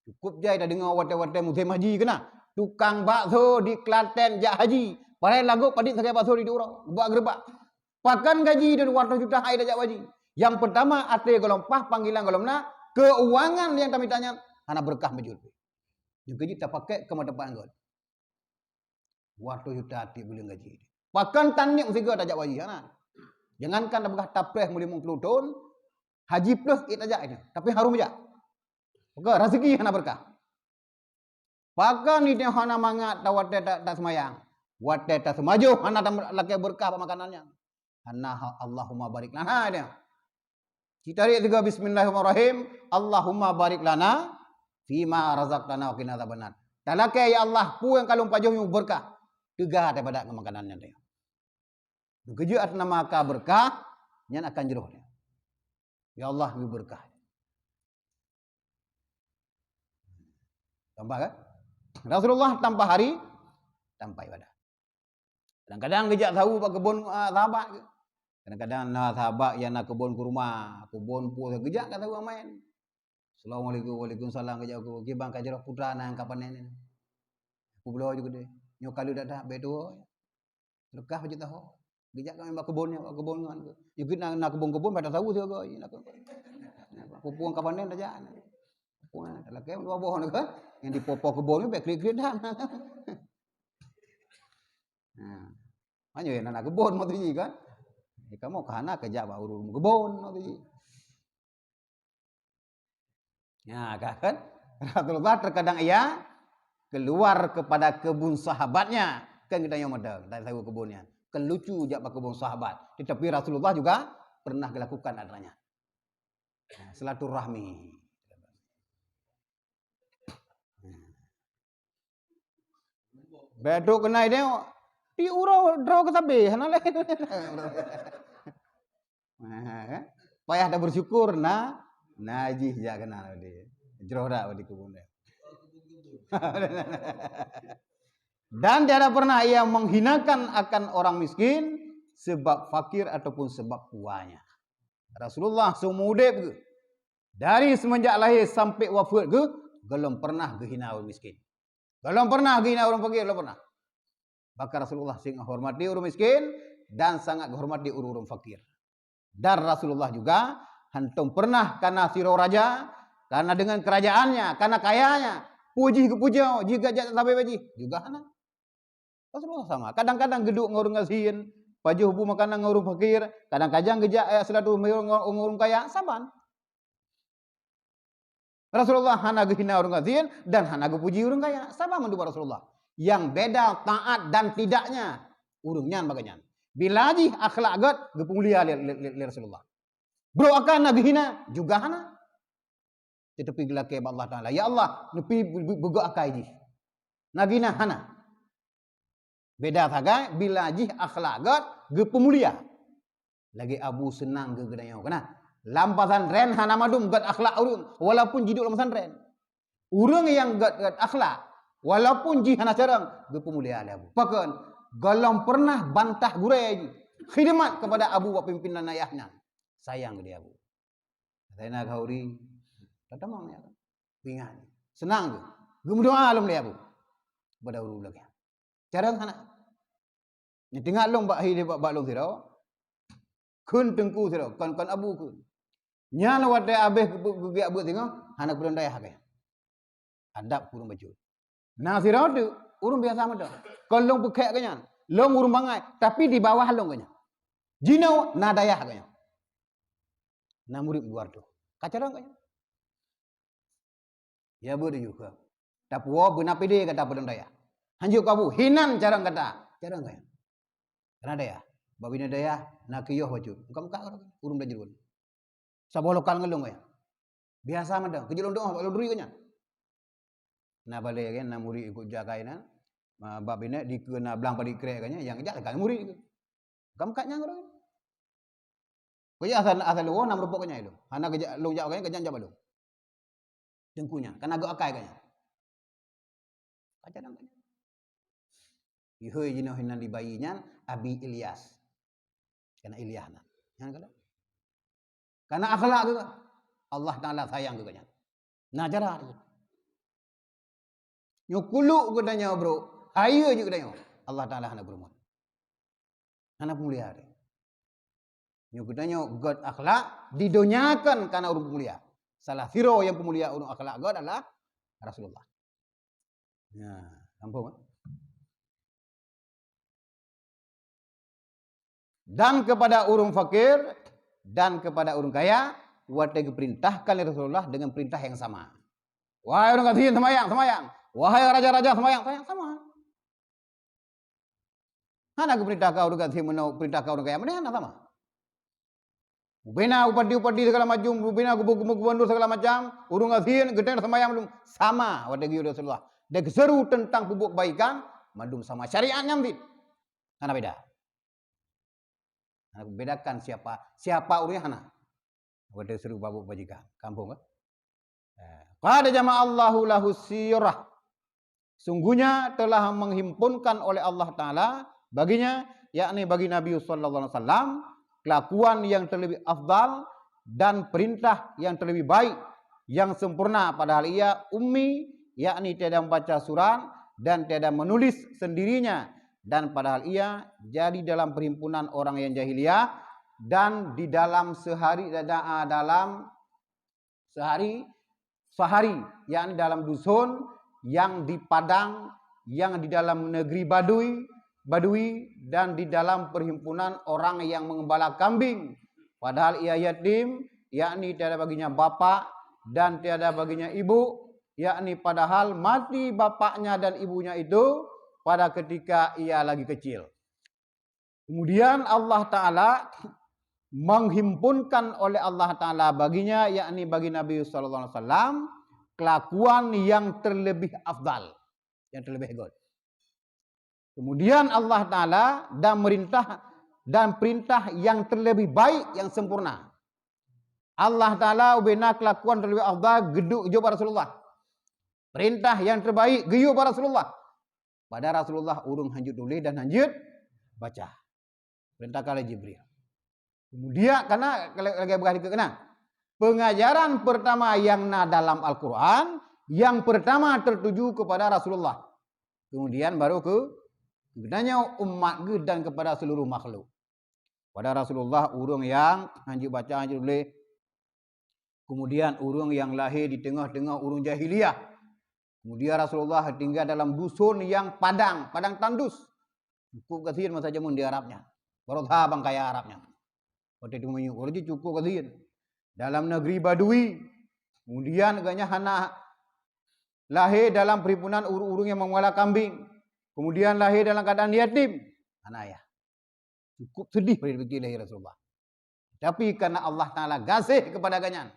Cukup jai dah dengar wate-wate musim haji kena. Tukang bakso di Klaten jak haji. Padahal lagu padit sakai bakso di Durau. Buat gerbak. Pakan gaji dari 200 juta hai dah jak haji. Yang pertama ate gelompah panggilan golomna keuangan yang kami tanya hana berkah majul. Yang gaji tak pakai ke mata depan gol. 200 juta ati bulan gaji. Pakan tanik mesti dah jak haji hana. Jangankan dah berkah tapreh muli mung tahun haji plus it aja ini. Tapi harum aja. Oke, rezeki hana berkah. Pakan ni dia hana mangat tawate tak semayang. Wate tak semaju hana laki berkah makanannya. Hana Allahumma barik lana dia. Kita lihat juga bismillahirrahmanirrahim. Allahumma barik lana fima razaqtana wa qina adzabannar. Talake ya Allah pu yang kalung pajuh yang berkah. Tegah daripada makanannya dia. Begitu atas nama ka berkah nyan akan jeruh dia. Ya Allah ni berkah. Tambah kan? Rasulullah tanpa hari, tanpa ibadah. Kadang-kadang gejak tahu pak kebun sahabat. Kadang-kadang nak sahabat yang nak kebun kurma, kebun pun kejak kata orang main. Assalamualaikum, waalaikumsalam kejak aku. Okey bang kajarah putra nang kapan ni. Aku belah juga dia. Nyo kalau dak betul. Lekah je tahu. Kejak kami bak kebunnya, kebun kan. Ikut nak kebun-kebun pada tahu dia ke. Nak pupuang kapan ni dak. Pupuang dak ke dua boh nak. Yang dipopok kebun ni baik krik-krik dah. Nah. Hanya yang nak kebun mau tu kan. Kamu kahana kerja bak urus kebun mau tu. Ya kan? Rasulullah terkadang ia keluar kepada kebun sahabatnya. Kan kita yang ada, tak tahu kebunnya. Kelucu jak kebun sahabat. Tetapi Rasulullah juga pernah dilakukan adanya. Silaturahmi. Bedok kena ini di urau draw ke tabe hana lain. Payah dah bersyukur najih jak kena dia. Jroh dak di kebun dia. Dan tiada pernah ia menghinakan akan orang miskin sebab fakir ataupun sebab tuanya. Rasulullah seumur hidup ke, dari semenjak lahir sampai wafat ke, belum pernah menghina orang miskin. Belum pernah menghina orang fakir, belum pernah. Bahkan Rasulullah sangat hormati orang miskin dan sangat menghormati orang fakir. Dan Rasulullah juga hantum pernah karena siro raja, karena dengan kerajaannya, karena kayanya, puji ke puja, jika jatuh sampai baji, juga anak. Rasulullah sama. Kadang-kadang geduk ngurung ngasihin, baju hubu makanan ngurung fakir, kadang-kadang gejak silaturahmi ngurung kaya, saban. Rasulullah hana gehina urung ngasihin dan hana gepuji urung kaya, sama mendupa Rasulullah. Yang beda taat dan tidaknya urungnya bagaian. Bila ji akhlak gat gepulia li Rasulullah. Bro akan gehina juga hana. Tetapi gila ke Allah Taala, ya Allah, nepi begak akai ji. Nagina hana. Beda saga bila ji akhlak gat gepemulia. Lagi Abu senang ke gedayau kana. Lampasan ren hana madum gat akhlak urung walaupun jiduk lampasan ren. Urung yang gat akhlak walaupun ji hana carang gepemulia ali Abu. Pakan galam pernah bantah gurai ji. Khidmat kepada Abu wa pimpinan ayahnya. Sayang ke dia Abu. Saya nak hauri tatamang ya. Pingan. Senang ke. Gemudoa alum dia Abu. Pada uru lagi. Carang hana. Ni tengah long bak hi bak long sirau. Kun tengku sirau, kan Abu kun. Nya lawat dia abeh ke Abu tengok, hana bulan daya ke. Adab kurung baju. Nah sirau tu urung biasa mah dah. Kon long pekek kanya. Long urung bangai, tapi di bawah long kanya. Jinau na daya kanya. Na murid luar tu. Kacarang kanya. Ya boleh juga. Tapi wa benar pede kata bulan daya. Hanjuk kabu hinan carang kata. Carang kaya. Karena daya. Babina daya nak kiyah wajud. Muka-muka urung dah jerun. Sabah lokal ngelong kaya. Biasa mah dah. Kejulung doang kalau duri kanya. Na balik kan na murid ikut jakainan. Babina dikena belang padi krek kanya yang jak kan murid itu. Muka-muka nya ngoro. Kaya asal luar nam rupok kanya itu. Hana kejak long jak kanya kejak jabalo. Dengkunya kan agak akai kanya. Kaca namanya. Ihoi jino hinan di bayinya Abi Ilyas. Karena Ilyas nah. Yang kata. Karena akhlak juga. Allah Taala sayang juga nya. Nah cara itu. Nyukuluk gedanya bro. Ayo juga gedanya. Allah Taala hana berumur. Hana pemulia dia. Nyukudanya god akhlak didonyakan karena urung pemulia. Salah siro yang pemulia urung akhlak god adalah Rasulullah. Ya, ampun. Dan kepada urung fakir dan kepada urung kaya, wate diperintahkan oleh Rasulullah dengan perintah yang sama. Wahai orang kasihin semayang. Wahai raja-raja semayang sama. Hana perintah kau urung kasihin menau perintah kau urung kaya, mana hana sama. Bina upadi-upadi segala macam, bina gubernur segala macam, urung kasihin gedeng semayang belum sama wate Rasulullah. Dia seru tentang pupuk kebaikan, madum sama syariat nyambit. Hana beda. Hana bedakan siapa urusnya hana. Wada seru babuk bajikan. Kampung kan? Qad jama'a Allahu lahu sirah. Sungguhnya telah menghimpunkan oleh Allah Taala baginya, yakni bagi Nabi sallallahu alaihi wasallam kelakuan yang terlebih afdal dan perintah yang terlebih baik, yang sempurna, padahal ia ummi, yakni tiada membaca surat dan tiada menulis sendirinya, dan padahal ia jadi dalam perhimpunan orang yang jahiliyah, dan di dalam sehari, yakni dalam dusun, yang di padang, yang di dalam negeri Badui, dan di dalam perhimpunan orang yang mengembala kambing, padahal ia yatim, yakni tiada baginya bapa dan tiada baginya ibu, yakni padahal mati bapaknya dan ibunya itu pada ketika ia lagi kecil. Kemudian Allah Ta'ala menghimpunkan oleh Allah Ta'ala baginya, yakni bagi Nabi SAW, kelakuan yang terlebih afdal, yang terlebih good. Kemudian Allah Ta'ala dan perintah yang terlebih baik, yang sempurna. Allah Ta'ala ubena kelakuan terlebih afdal, geduk jumpa Rasulullah. Perintah yang terbaik, geyuh pada Rasulullah. Pada Rasulullah urung hanjut tulis dan hanjut baca. Perintah kali Jibril. Kemudian karena lagi berhari ke kena. Pengajaran pertama yang dalam Al-Quran, yang pertama tertuju kepada Rasulullah. Kemudian baru kepadanya umat dan kepada seluruh makhluk. Pada Rasulullah urung yang hanjut baca, hanjut tulis. Kemudian urung yang lahir di tengah-tengah urung jahiliyah. Kemudian Rasulullah tinggal dalam dusun yang padang tandus. Cukup kasihan masa jamun di Arabnya. Baru bang kaya Arabnya. Waktu itu menyukur cukup kasihan. Dalam negeri Badui. Kemudian agaknya anak lahir dalam perhimpunan urung-urung yang menguala kambing. Kemudian lahir dalam keadaan yatim. Anak ayah. Cukup sedih pada begini lahir Rasulullah. Tapi karena Allah Ta'ala gasih kepada ganyan,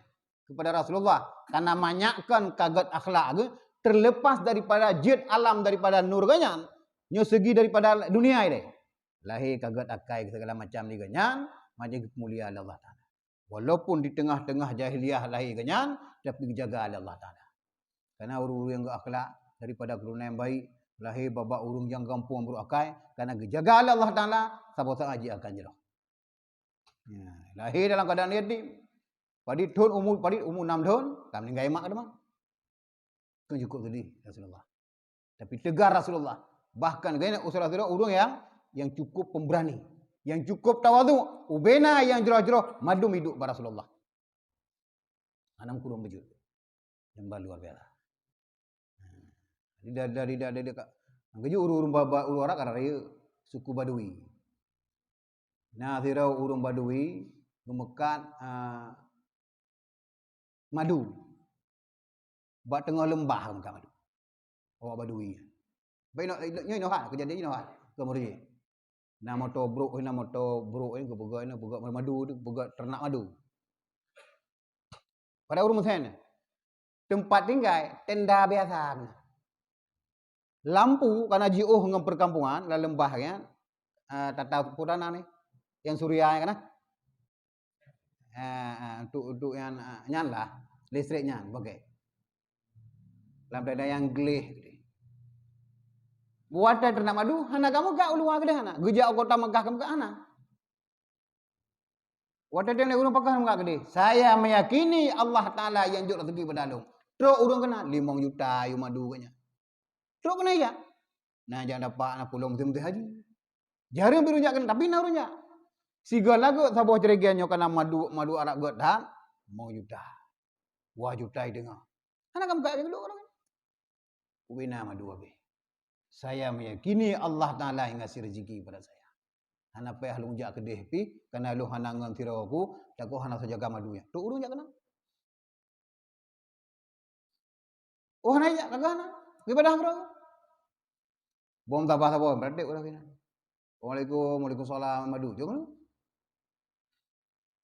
kepada Rasulullah, karena manyakkan kaget akhlak, terlepas daripada jid alam, daripada nur ganyan, nyo segi daripada dunia ini. Lahir kaget akai segala macam ni ganyan, macam kemuliaan Allah Ta'ala. Walaupun di tengah-tengah jahiliyah lahir ganyan, tapi dijaga oleh Allah Ta'ala. Karena urung yang akhlak daripada keluarga yang baik, lahir babak urung yang kampung berakai, karena dijaga oleh Allah Ta'ala, siapa haji akan jerah. Ya, lahir dalam keadaan yatim. Padit umur 6 tahun, kami meninggal mak ke mana? Itu cukup sedih Rasulullah. Tapi tegar Rasulullah. Bahkan gaya usaha-usaha urung yang cukup pemberani, yang cukup tawadhu, ubena yang jerah-jerah madu hidup pada Rasulullah. Anam kurang bejut. Yang luar biasa. Dari dekat. Anggeju urung orang karena dia suku Badui. Nah, tirau urung Badui gemekat madu. Buat tengah lembah mekat madu. Orang Badui. Baik nak kejadian ini nak kemudian. Nama tobruk ini pegang madu tu, pegang ternak madu. Pada urung sana. Tempat tinggal tenda biasa. Lampu karena jauh dengan perkampungan, la lembahnya tata purana ni yang suria kan. Untuk yang nyala listriknya bagai. Lampu ada yang gelih. Buat ternak madu, hana kamu gak ulu agak hana. Gejak kota Mekah kamu gak hana. Buat ternak urung pakah kamu gak gede. Saya meyakini Allah Ta'ala yang jauh rezeki berdalung. Terus urung kena 5 juta yu madu kanya. Terus kena ya. Nah jangan dapat nak pulang mesti haji. Jarang birunyak kena tapi nak runyak. Siga lagu sabuh cerigiannya kena madu arak got dah 5 juta. 2 juta dengar. Hana kamu gak dulu orang. Ubina madu habis. Saya meyakini Allah Ta'ala yang ngasih rezeki pada saya. Hana payah lu jak kedih pi karena lu hana ngan tirau aku, tak kau hana sajaga madunya. Tu urung jak kena. Oh hana jak kagak hana. Ibadah bro. Bom tabah berarti udah kena. Waalaikumsalam madu. Jangan.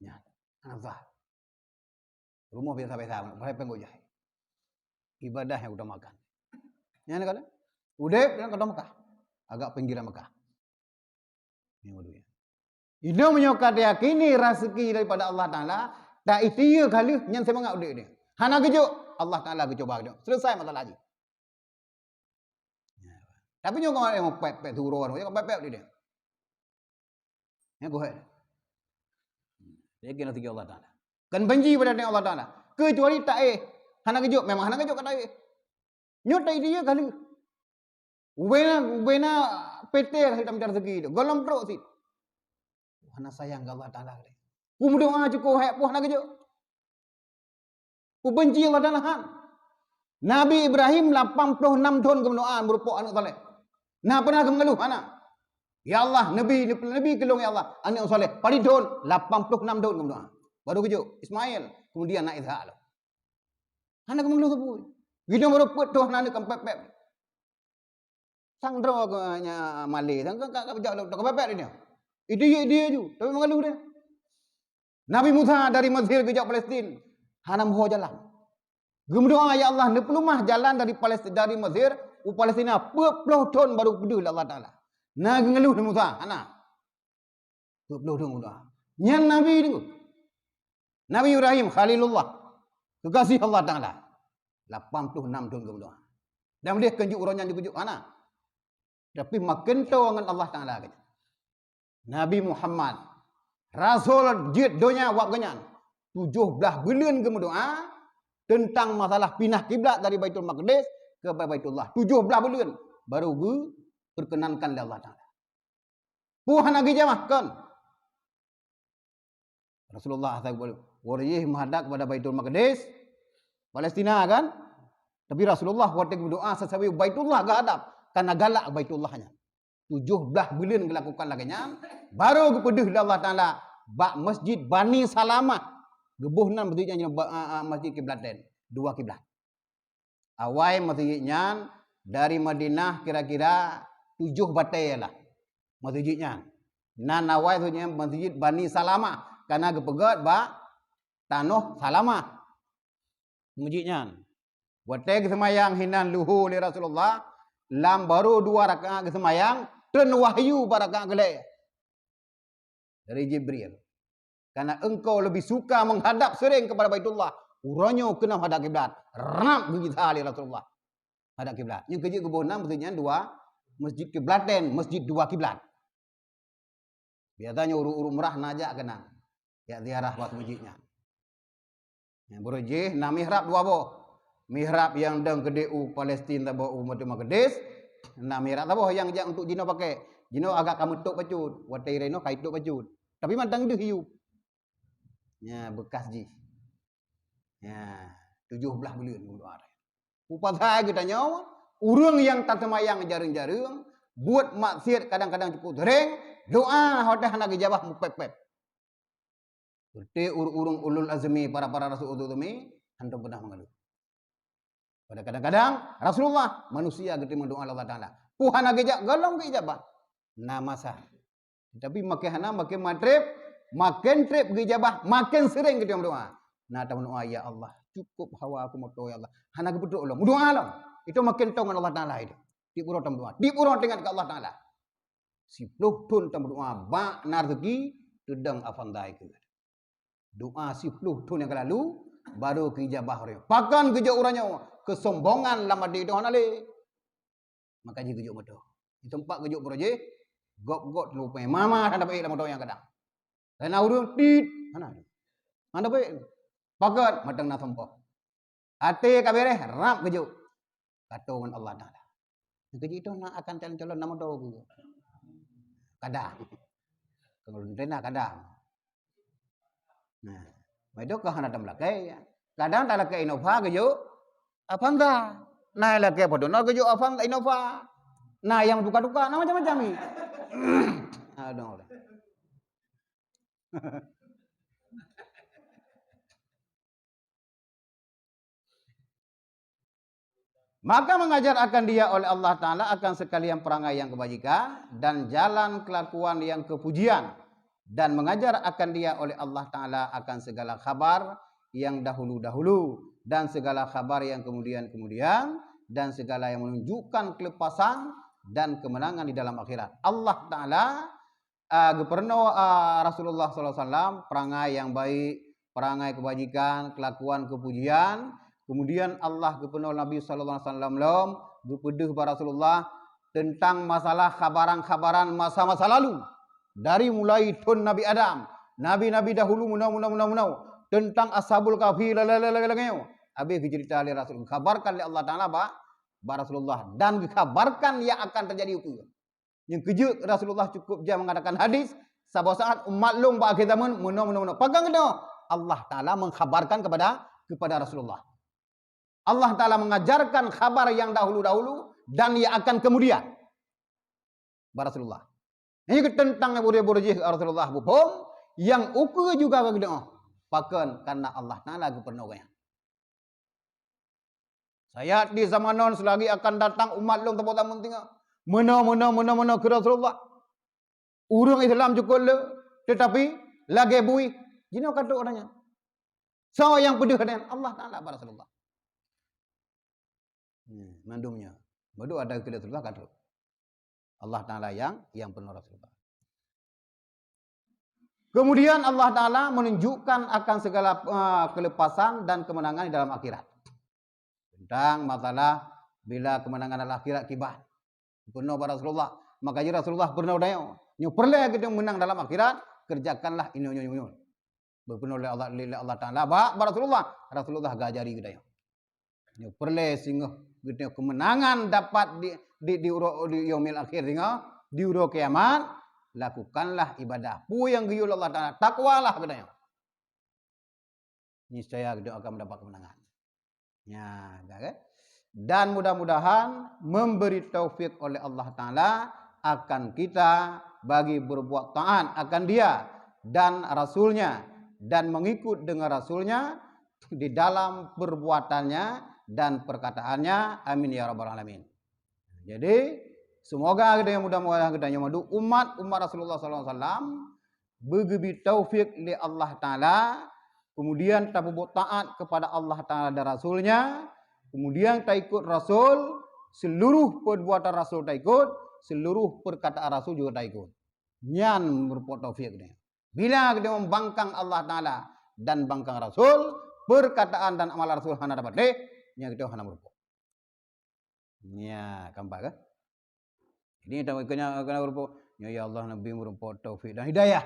Ya, hana sah. Rumah biasa-biasa, mereka penggojah. Ibadah yang udah makan. Ya nak kata? Udah dengan kota Mekah. Agak pinggiran Mekah. Ini madunya. Ini menyokat yakini rezeki daripada Allah Ta'ala. Tak itu kali yang semangat udah ini. Hana kejuk. Allah Ta'ala kecoba dia. Selesai masalah haji. Ya. Tapi nyokong yang pepek turun. Yang pepek dia. Yang kuat. Dia kena tiga Allah Ta'ala. Kan benci pada Allah Ta'ala. Kecuali tak hana kejut. Memang hana kejut kata nyut tak dia kali. Ubena PT hitam rezeki itu. Golong teruk sih. Hana sayang ke Allah Ta'ala. Ku berdoa cukup hak puh hana kejut. Ku benci Allah Ta'ala han. Nabi Ibrahim 86 tahun ke berdoa merupakan anak soleh. Nah pernah ke mengeluh anak. Ya Allah, Nabi kelong ya Allah. Anak soleh. Pada tahun 86 tahun ke berdoa. Baru kejut Ismail. Kemudian anak Ishak. Anak ke mengeluh sebut. Kita baru put tuh anak kempep-pep. Sang draw nya Malay. Sang kak berjauh kempep dia. Dia ju. Tapi mengeluh dia. Nabi Musa dari Mesir ke Palestin. Hana moho jalan. Berdoa ya Allah, nepelumah jalan dari Palestin dari Mesir ke Palestina 40 tahun baru pedul Allah Taala. Nah ngeluh ni Musa, ana. 40 tahun berdoa. Yang Nabi ni. Nabi Ibrahim Khalilullah. Kekasih Allah Taala. 86 tahun berdoa. Dan dia kenjuk urangnya dikujuk ana. Tapi makin tahu dengan Allah Taala kata. Nabi Muhammad Rasul jid dunia waktunya 17 bulan ke berdoa tentang masalah pindah kiblat dari Baitul Maqdis ke Baitullah. 17 bulan baru perkenankan oleh Allah Taala. Puhan lagi jamahkan. Rasulullah wariyih menghadap kepada Baitul Maqdis Palestina kan? Tapi Rasulullah waktu berdoa sesawi Baitullah ke hadap karena galak Baitullahnya. 17 bulan dilakukan laginya baru kepada Allah Taala bak Masjid Bani Salamah. Gebuhnan masjidnya masjid kiblaten, 2 kiblat. Awal masjidnya dari Madinah kira-kira 7 batai lah. Masjidnya. Nan awal tu masjid Bani Salamah karena gepegat ba tanah Salamah. Masjidnya. Batai kesemayang hinan luhu li Rasulullah lam baru 2 rakaat kesemayang dan wahyu barakaat gelai dari Jibril. Karena engkau lebih suka menghadap sering kepada Baitullah. Urangnya kena hadap kiblat. Rap begitu ali Rasulullah. Hadap kiblat. Yang kerja kebunam maksudnya 2 masjid kiblaten, masjid 2 kiblat. Biasanya urut-urut murah najak kena. Ya ziarah buat masjidnya. Yang berujih na mihrab 2 boh. Mihrab yang deng kedeu Palestin tabo umat Maqdis. Na mihrab tabo yang untuk jino pakai. Jino agak kamu tok pacut. Watai reno kai tok pacut. Tapi mandang deh hiu. Ya bekas ji. Ya 17 bulan berdoa. Upatai kita nyawa, urang yang tak semayang jarang-jarang, buat maksiat kadang-kadang cukup sering, doa hodah nak dijabah mupep-pep. Seperti urung ulul azmi para rasul utami hendak pernah mengeluh. Pada kadang-kadang Rasulullah manusia kita mendoa Allah Taala. Tuhan agak galong ke ijabah. Nama sah. Tapi makin hana makin matrib makin trip gejabah, makin sering kita berdoa. Nah, tahu doa ya Allah, cukup hawa aku mau doa ya Allah. Hana berdoa Allah, doa Allah. Itu makin tahu dengan Allah Taala itu. Di urut doa, di urut dengan ke Allah Taala. 10 tahun tam berdoa, bak narzeki sedang afandai ke. Doa 10 tahun yang lalu baru kejabah orang. Pakan kerja orangnya kesombongan lama di doa nale. Makanya kerja betul. Di tempat kerja proyek, gok lupa. Mama ada baik lama doa yang kadang. Dan urang tit mana anda baik pakat matang na sampah ate kabere rap keju katongan Allah Taala keju itu nak akan calon nama doa kadang kalau rena kadang nah medok ka hana damlakai kadang tak lakai Innova keju apangga nah lakai padona keju apang Innova nah yang duka-duka nah macam-macam ni aduh Maka mengajar akan dia oleh Allah Ta'ala akan sekalian perangai yang kebajikan dan jalan kelakuan yang kepujian. Dan mengajar akan dia oleh Allah Ta'ala akan segala khabar yang dahulu-dahulu dan segala khabar yang kemudian-kemudian dan segala yang menunjukkan kelepasan dan kemenangan di dalam akhirat. Allah Ta'ala Gubernur Rasulullah SAW perangai yang baik, perangai kebajikan, kelakuan kepujian. Kemudian Allah Gubernur Nabi SAW gupedeh kepada Rasulullah tentang masalah khabaran-khabaran masa-masa lalu dari mulai tun Nabi Adam Nabi-nabi dahulu munau tentang ashabul kahfi lalalalalalangeu. Habis cerita oleh Rasul, kabarkan oleh Allah Taala Rasulullah dan dikabarkan yang akan terjadi hukum. Yang kejut Rasulullah cukup dia mengatakan hadis, sahabat saat umat long ba akhir zaman munau. Pegang itu. Allah Taala mengkhabarkan kepada Rasulullah. Allah Taala mengajarkan kabar yang dahulu dan yang akan kemudian. Rasulullah. Ini tentang boleh Rasulullah bupom yang ukur juga kegedean. Pakan karena Allah Taala gubernurnya. Saya di zamanon selagi akan datang umat long tempat tamun tinggal. Mana ke Rasulullah. Urang Islam cukup le, tetapi lagi bui. Jino kata orangnya. So yang pedih dengan Allah Taala Rasulullah. Mandumnya. Bodoh ada ke Rasulullah kata. Allah Taala yang penuh Rasulullah. Kemudian Allah Taala menunjukkan akan segala kelepasan dan kemenangan di dalam akhirat. Tentang masalah bila kemenangan dalam akhirat kibat. Penuh Rasulullah. Makanya Rasulullah pernah dayo. Nyo perlu kita menang dalam akhirat, kerjakanlah ini. Berpenuh oleh Allah Taala Rasulullah gajari kita yo. Nyo perlu sehingga kita kemenangan dapat di yaumil akhir sehingga di uro kiamat, lakukanlah ibadah. Pu yang giyul Allah Taala, takwalah kita yo. Niscaya kita akan mendapat kemenangan. Ya, kan? Dan mudah-mudahan memberi taufik oleh Allah Ta'ala akan kita bagi berbuat taat akan dia dan Rasulnya dan mengikut dengan Rasulnya di dalam perbuatannya dan perkataannya. Amin ya rabbal alamin. Jadi semoga kita yang mudah-mudahan kita yang madu umat Rasulullah SAW begitu taufik oleh Allah Ta'ala, kemudian kita berbuat taat kepada Allah Ta'ala dan Rasulnya. Kemudian kita ikut Rasul, seluruh perbuatan Rasul kita ikut, seluruh perkataan Rasul juga kita ikut. Nyan berbuat taufik ni. Bila kita membangkang Allah Taala dan bangkang Rasul, perkataan dan amal Rasul hana dapat deh, nya kita hana berbuat. Nya kampak ke? Ini kita kena berbuat. Ya Allah Nabi berbuat taufik dan hidayah.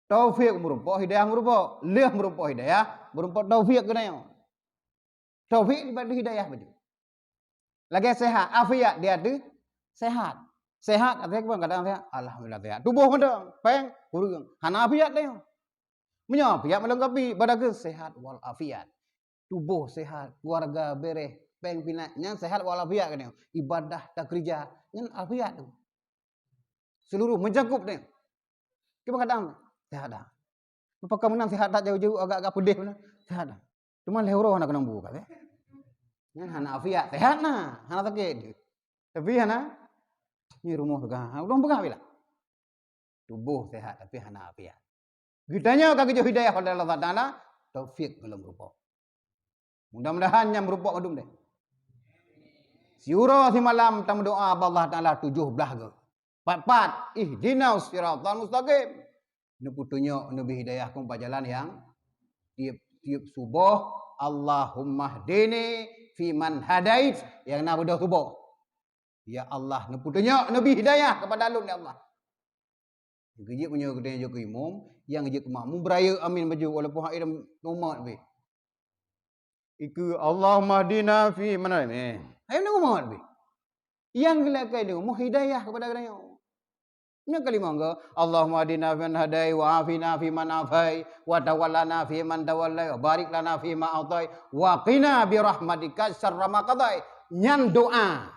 Taufik berbuat hidayah berbuat, leh berbuat hidayah, berbuat taufik kena yang. Taufik dibagi hidayah betul. Lagi sehat, afiat dia tu sehat. Sehat artinya apa? Kadang sehat. Alhamdulillah sehat. Tubuh mana? Peng, kurang. Hana afiat dia. Punya afiat melengkapi badan sehat wal afiat. Tubuh sehat, keluarga beres, peng pinat, yang sehat wal afiat kan. Ibadah tak kerja, yang afiat tu. Seluruh mencakup dia. Kita kadang sehat dah. Apakah menang sehat tak jauh-jauh agak-agak pedih mana? Sehat dah. Cuma lehoro nak kena buka kan. Yang hana afiat sehat nah, hana sakit. Tapi hana ni rumah pegang, belum pegang bila. Tubuh sehat tapi hana afiat. Gitanya kagak hidayah pada Allah Taala, taufik belum berupa. Mudah-mudahan yang berupa madum deh. Siura si malam tam doa Allah Taala 17 ke. 44 ihdinas siratal mustaqim. Ini putunya nabi hidayah ku jalan yang tiap subuh Allahumma hdini fi man hadait yang nak berdoa subuh. Ya Allah, neputunya nabi hidayah kepada alun ya Allah. Gejik punya kedai jo imam, yang gejik makmum beraya amin baju walaupun hak dalam umat be. Iku Allahumma hdina fi man hadait. Ayo nak umat be. Yang gelakai dia mu hidayah kepada kedai. Ini kalimah enggak Allahumma hdina fi man hadai wa afina fi man afai wa tawallana fi man tawallai wa barik lana fi ma atai wa qina bi rahmatika syarra ma qadai. Nyan doa.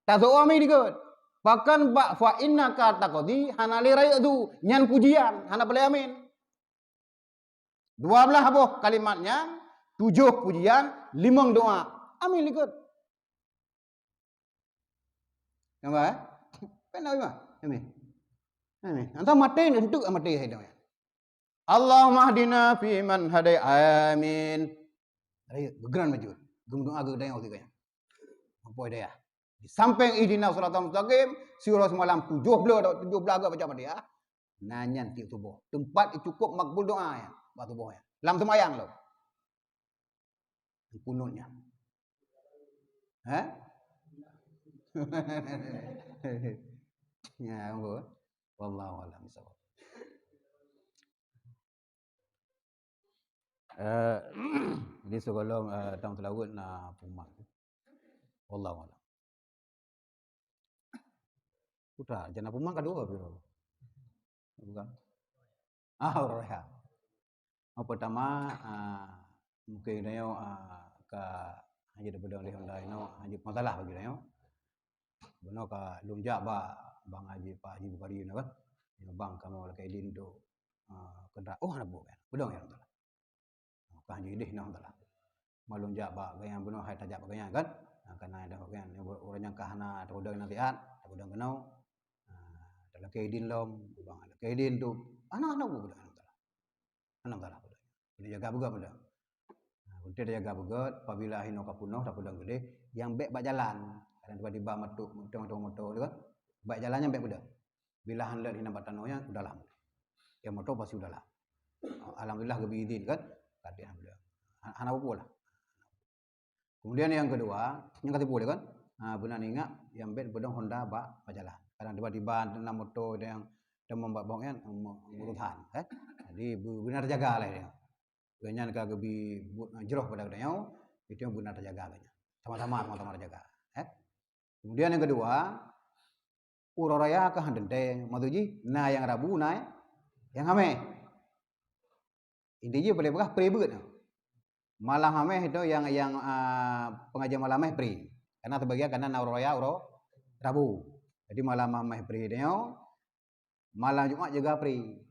Tak doa mi dikut. Bahkan fa innaka taqdi hana li rayadu nyan pujian hana boleh amin. 12 apa kalimatnya? 7 pujian, 5 doa. Amin dikut. Nampak? Pernah apa? Amin. Amin. Anta mati untuk mati hai dia. Allahumma hdina fi man hadai. Amin. Ayo bergeran maju. Gum doa ge dayang tiga. Apa dia? Di samping ihdinas siratal mustaqim, surah semalam 17 agak baca dia. Nanyan tiap subuh. Tempat cukup makbul doa ya, waktu subuh ya. Dalam sembahyang lo. Kunutnya. Ha? Ya, wallahu a'lam bishawab. Eh, Jadi segolong tang telawut na pumak. Wallahu a'lam. Putra, jana pumak kedua biro. Bukan? Raya. Pertama mungkin dayo ka haji daripada oleh Honda ino haji masalah bagi dayo. Benar ka lumjak ba bang haji Pak Haji Bukhari ino kan. Bang kamu la kaidin tu kendra ana bu kan. Bedong ya Allah. Ka haji deh na Allah. Malum jak ba gayang benar hai tajak ba gayang kan. Karena ada kan orang yang kahana atau udang nanti at, atau udang kenau. Dalam kaidin lom bang ada kaidin tu anak-anak bu bedong Allah. Anak Allah. Dia jaga juga bedong. Dia jaga begot apabila hino kapunoh tak bedong gede yang bek bak jalan. Kadang tiba-tiba metuk motor tu kan. Bak jalannya bek bedong. Bila handle hina batanonya udah lama. Yang motor pasti udah lama. Alhamdulillah gebi izin kan. Kata alhamdulillah. Hana apa lah. Kemudian yang kedua, yang ketiga boleh kan? Benar ingat yang bed bedong Honda bak jalan. Kadang tiba-tiba dalam motor yang membuat bongnya murutan kan. Jadi benar jaga lah dia. Ganyan ka gebi jeroh pada dia itu yang benar terjaga banyak. Sama-sama jaga. Kemudian yang kedua, uroraya ka handente maduji na yang rabu na yang hame. Intinya boleh berah pre-beut. Malam hameh itu yang pengajian malam hameh pri. Karena terbagian karena nauraya Rabu. Jadi malam hameh pri dia, malam Jumat juga pri.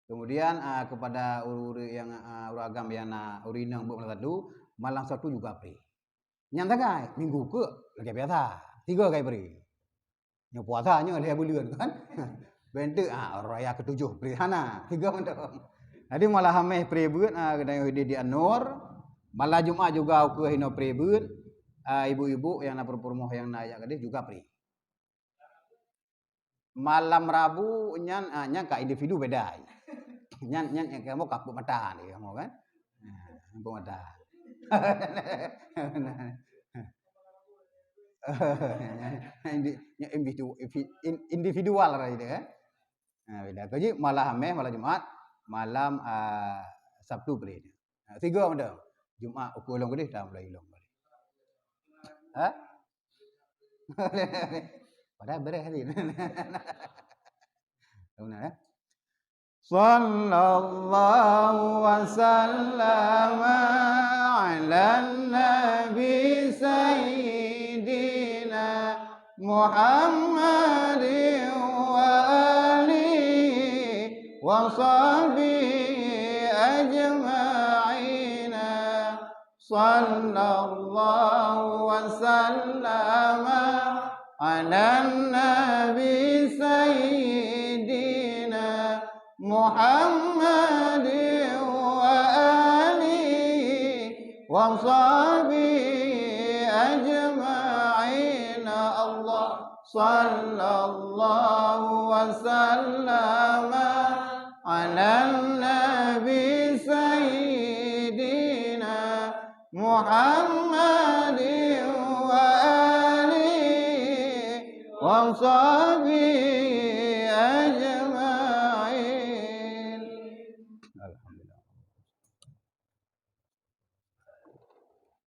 Kemudian kepada yang uragam yang urinang buat tadu, malam Sabtu juga pri. Nyanta kai minggu ke lagi biasa. 3 kai pri. Yang puasanya dia bulan kan. Bentuk raya ke-7 pri hana 3 mantap. Jadi malah hameh prebeut kedai di Anur, malah Jumat juga ke hino prebeut, ibu-ibu yang nak permoh yang naik kadih juga pre. Malam Rabu nyan ka individu beda. Nyan kamu kapuk mata ni kamu kan. Kapuk mata. Individual lah itu kan. Beda. Jadi malah hameh malah Jumat malam Sabtu beli. 3 benda. Jumat ukur long gede dah mulai long balik. Padahal beres hari. Benar Sallallahu wasallam ala nabi sayyidina Muhammad wa alihi wa sahbihi ajma'in. Sallallahu wasallam ala nabi sayyidina Muhammad wa alihi wa sahbihi ajma'in. Allah sallallahu wasallam ala nabi sayyidina Muhammad wa alihi wa sahbihi ajma'in.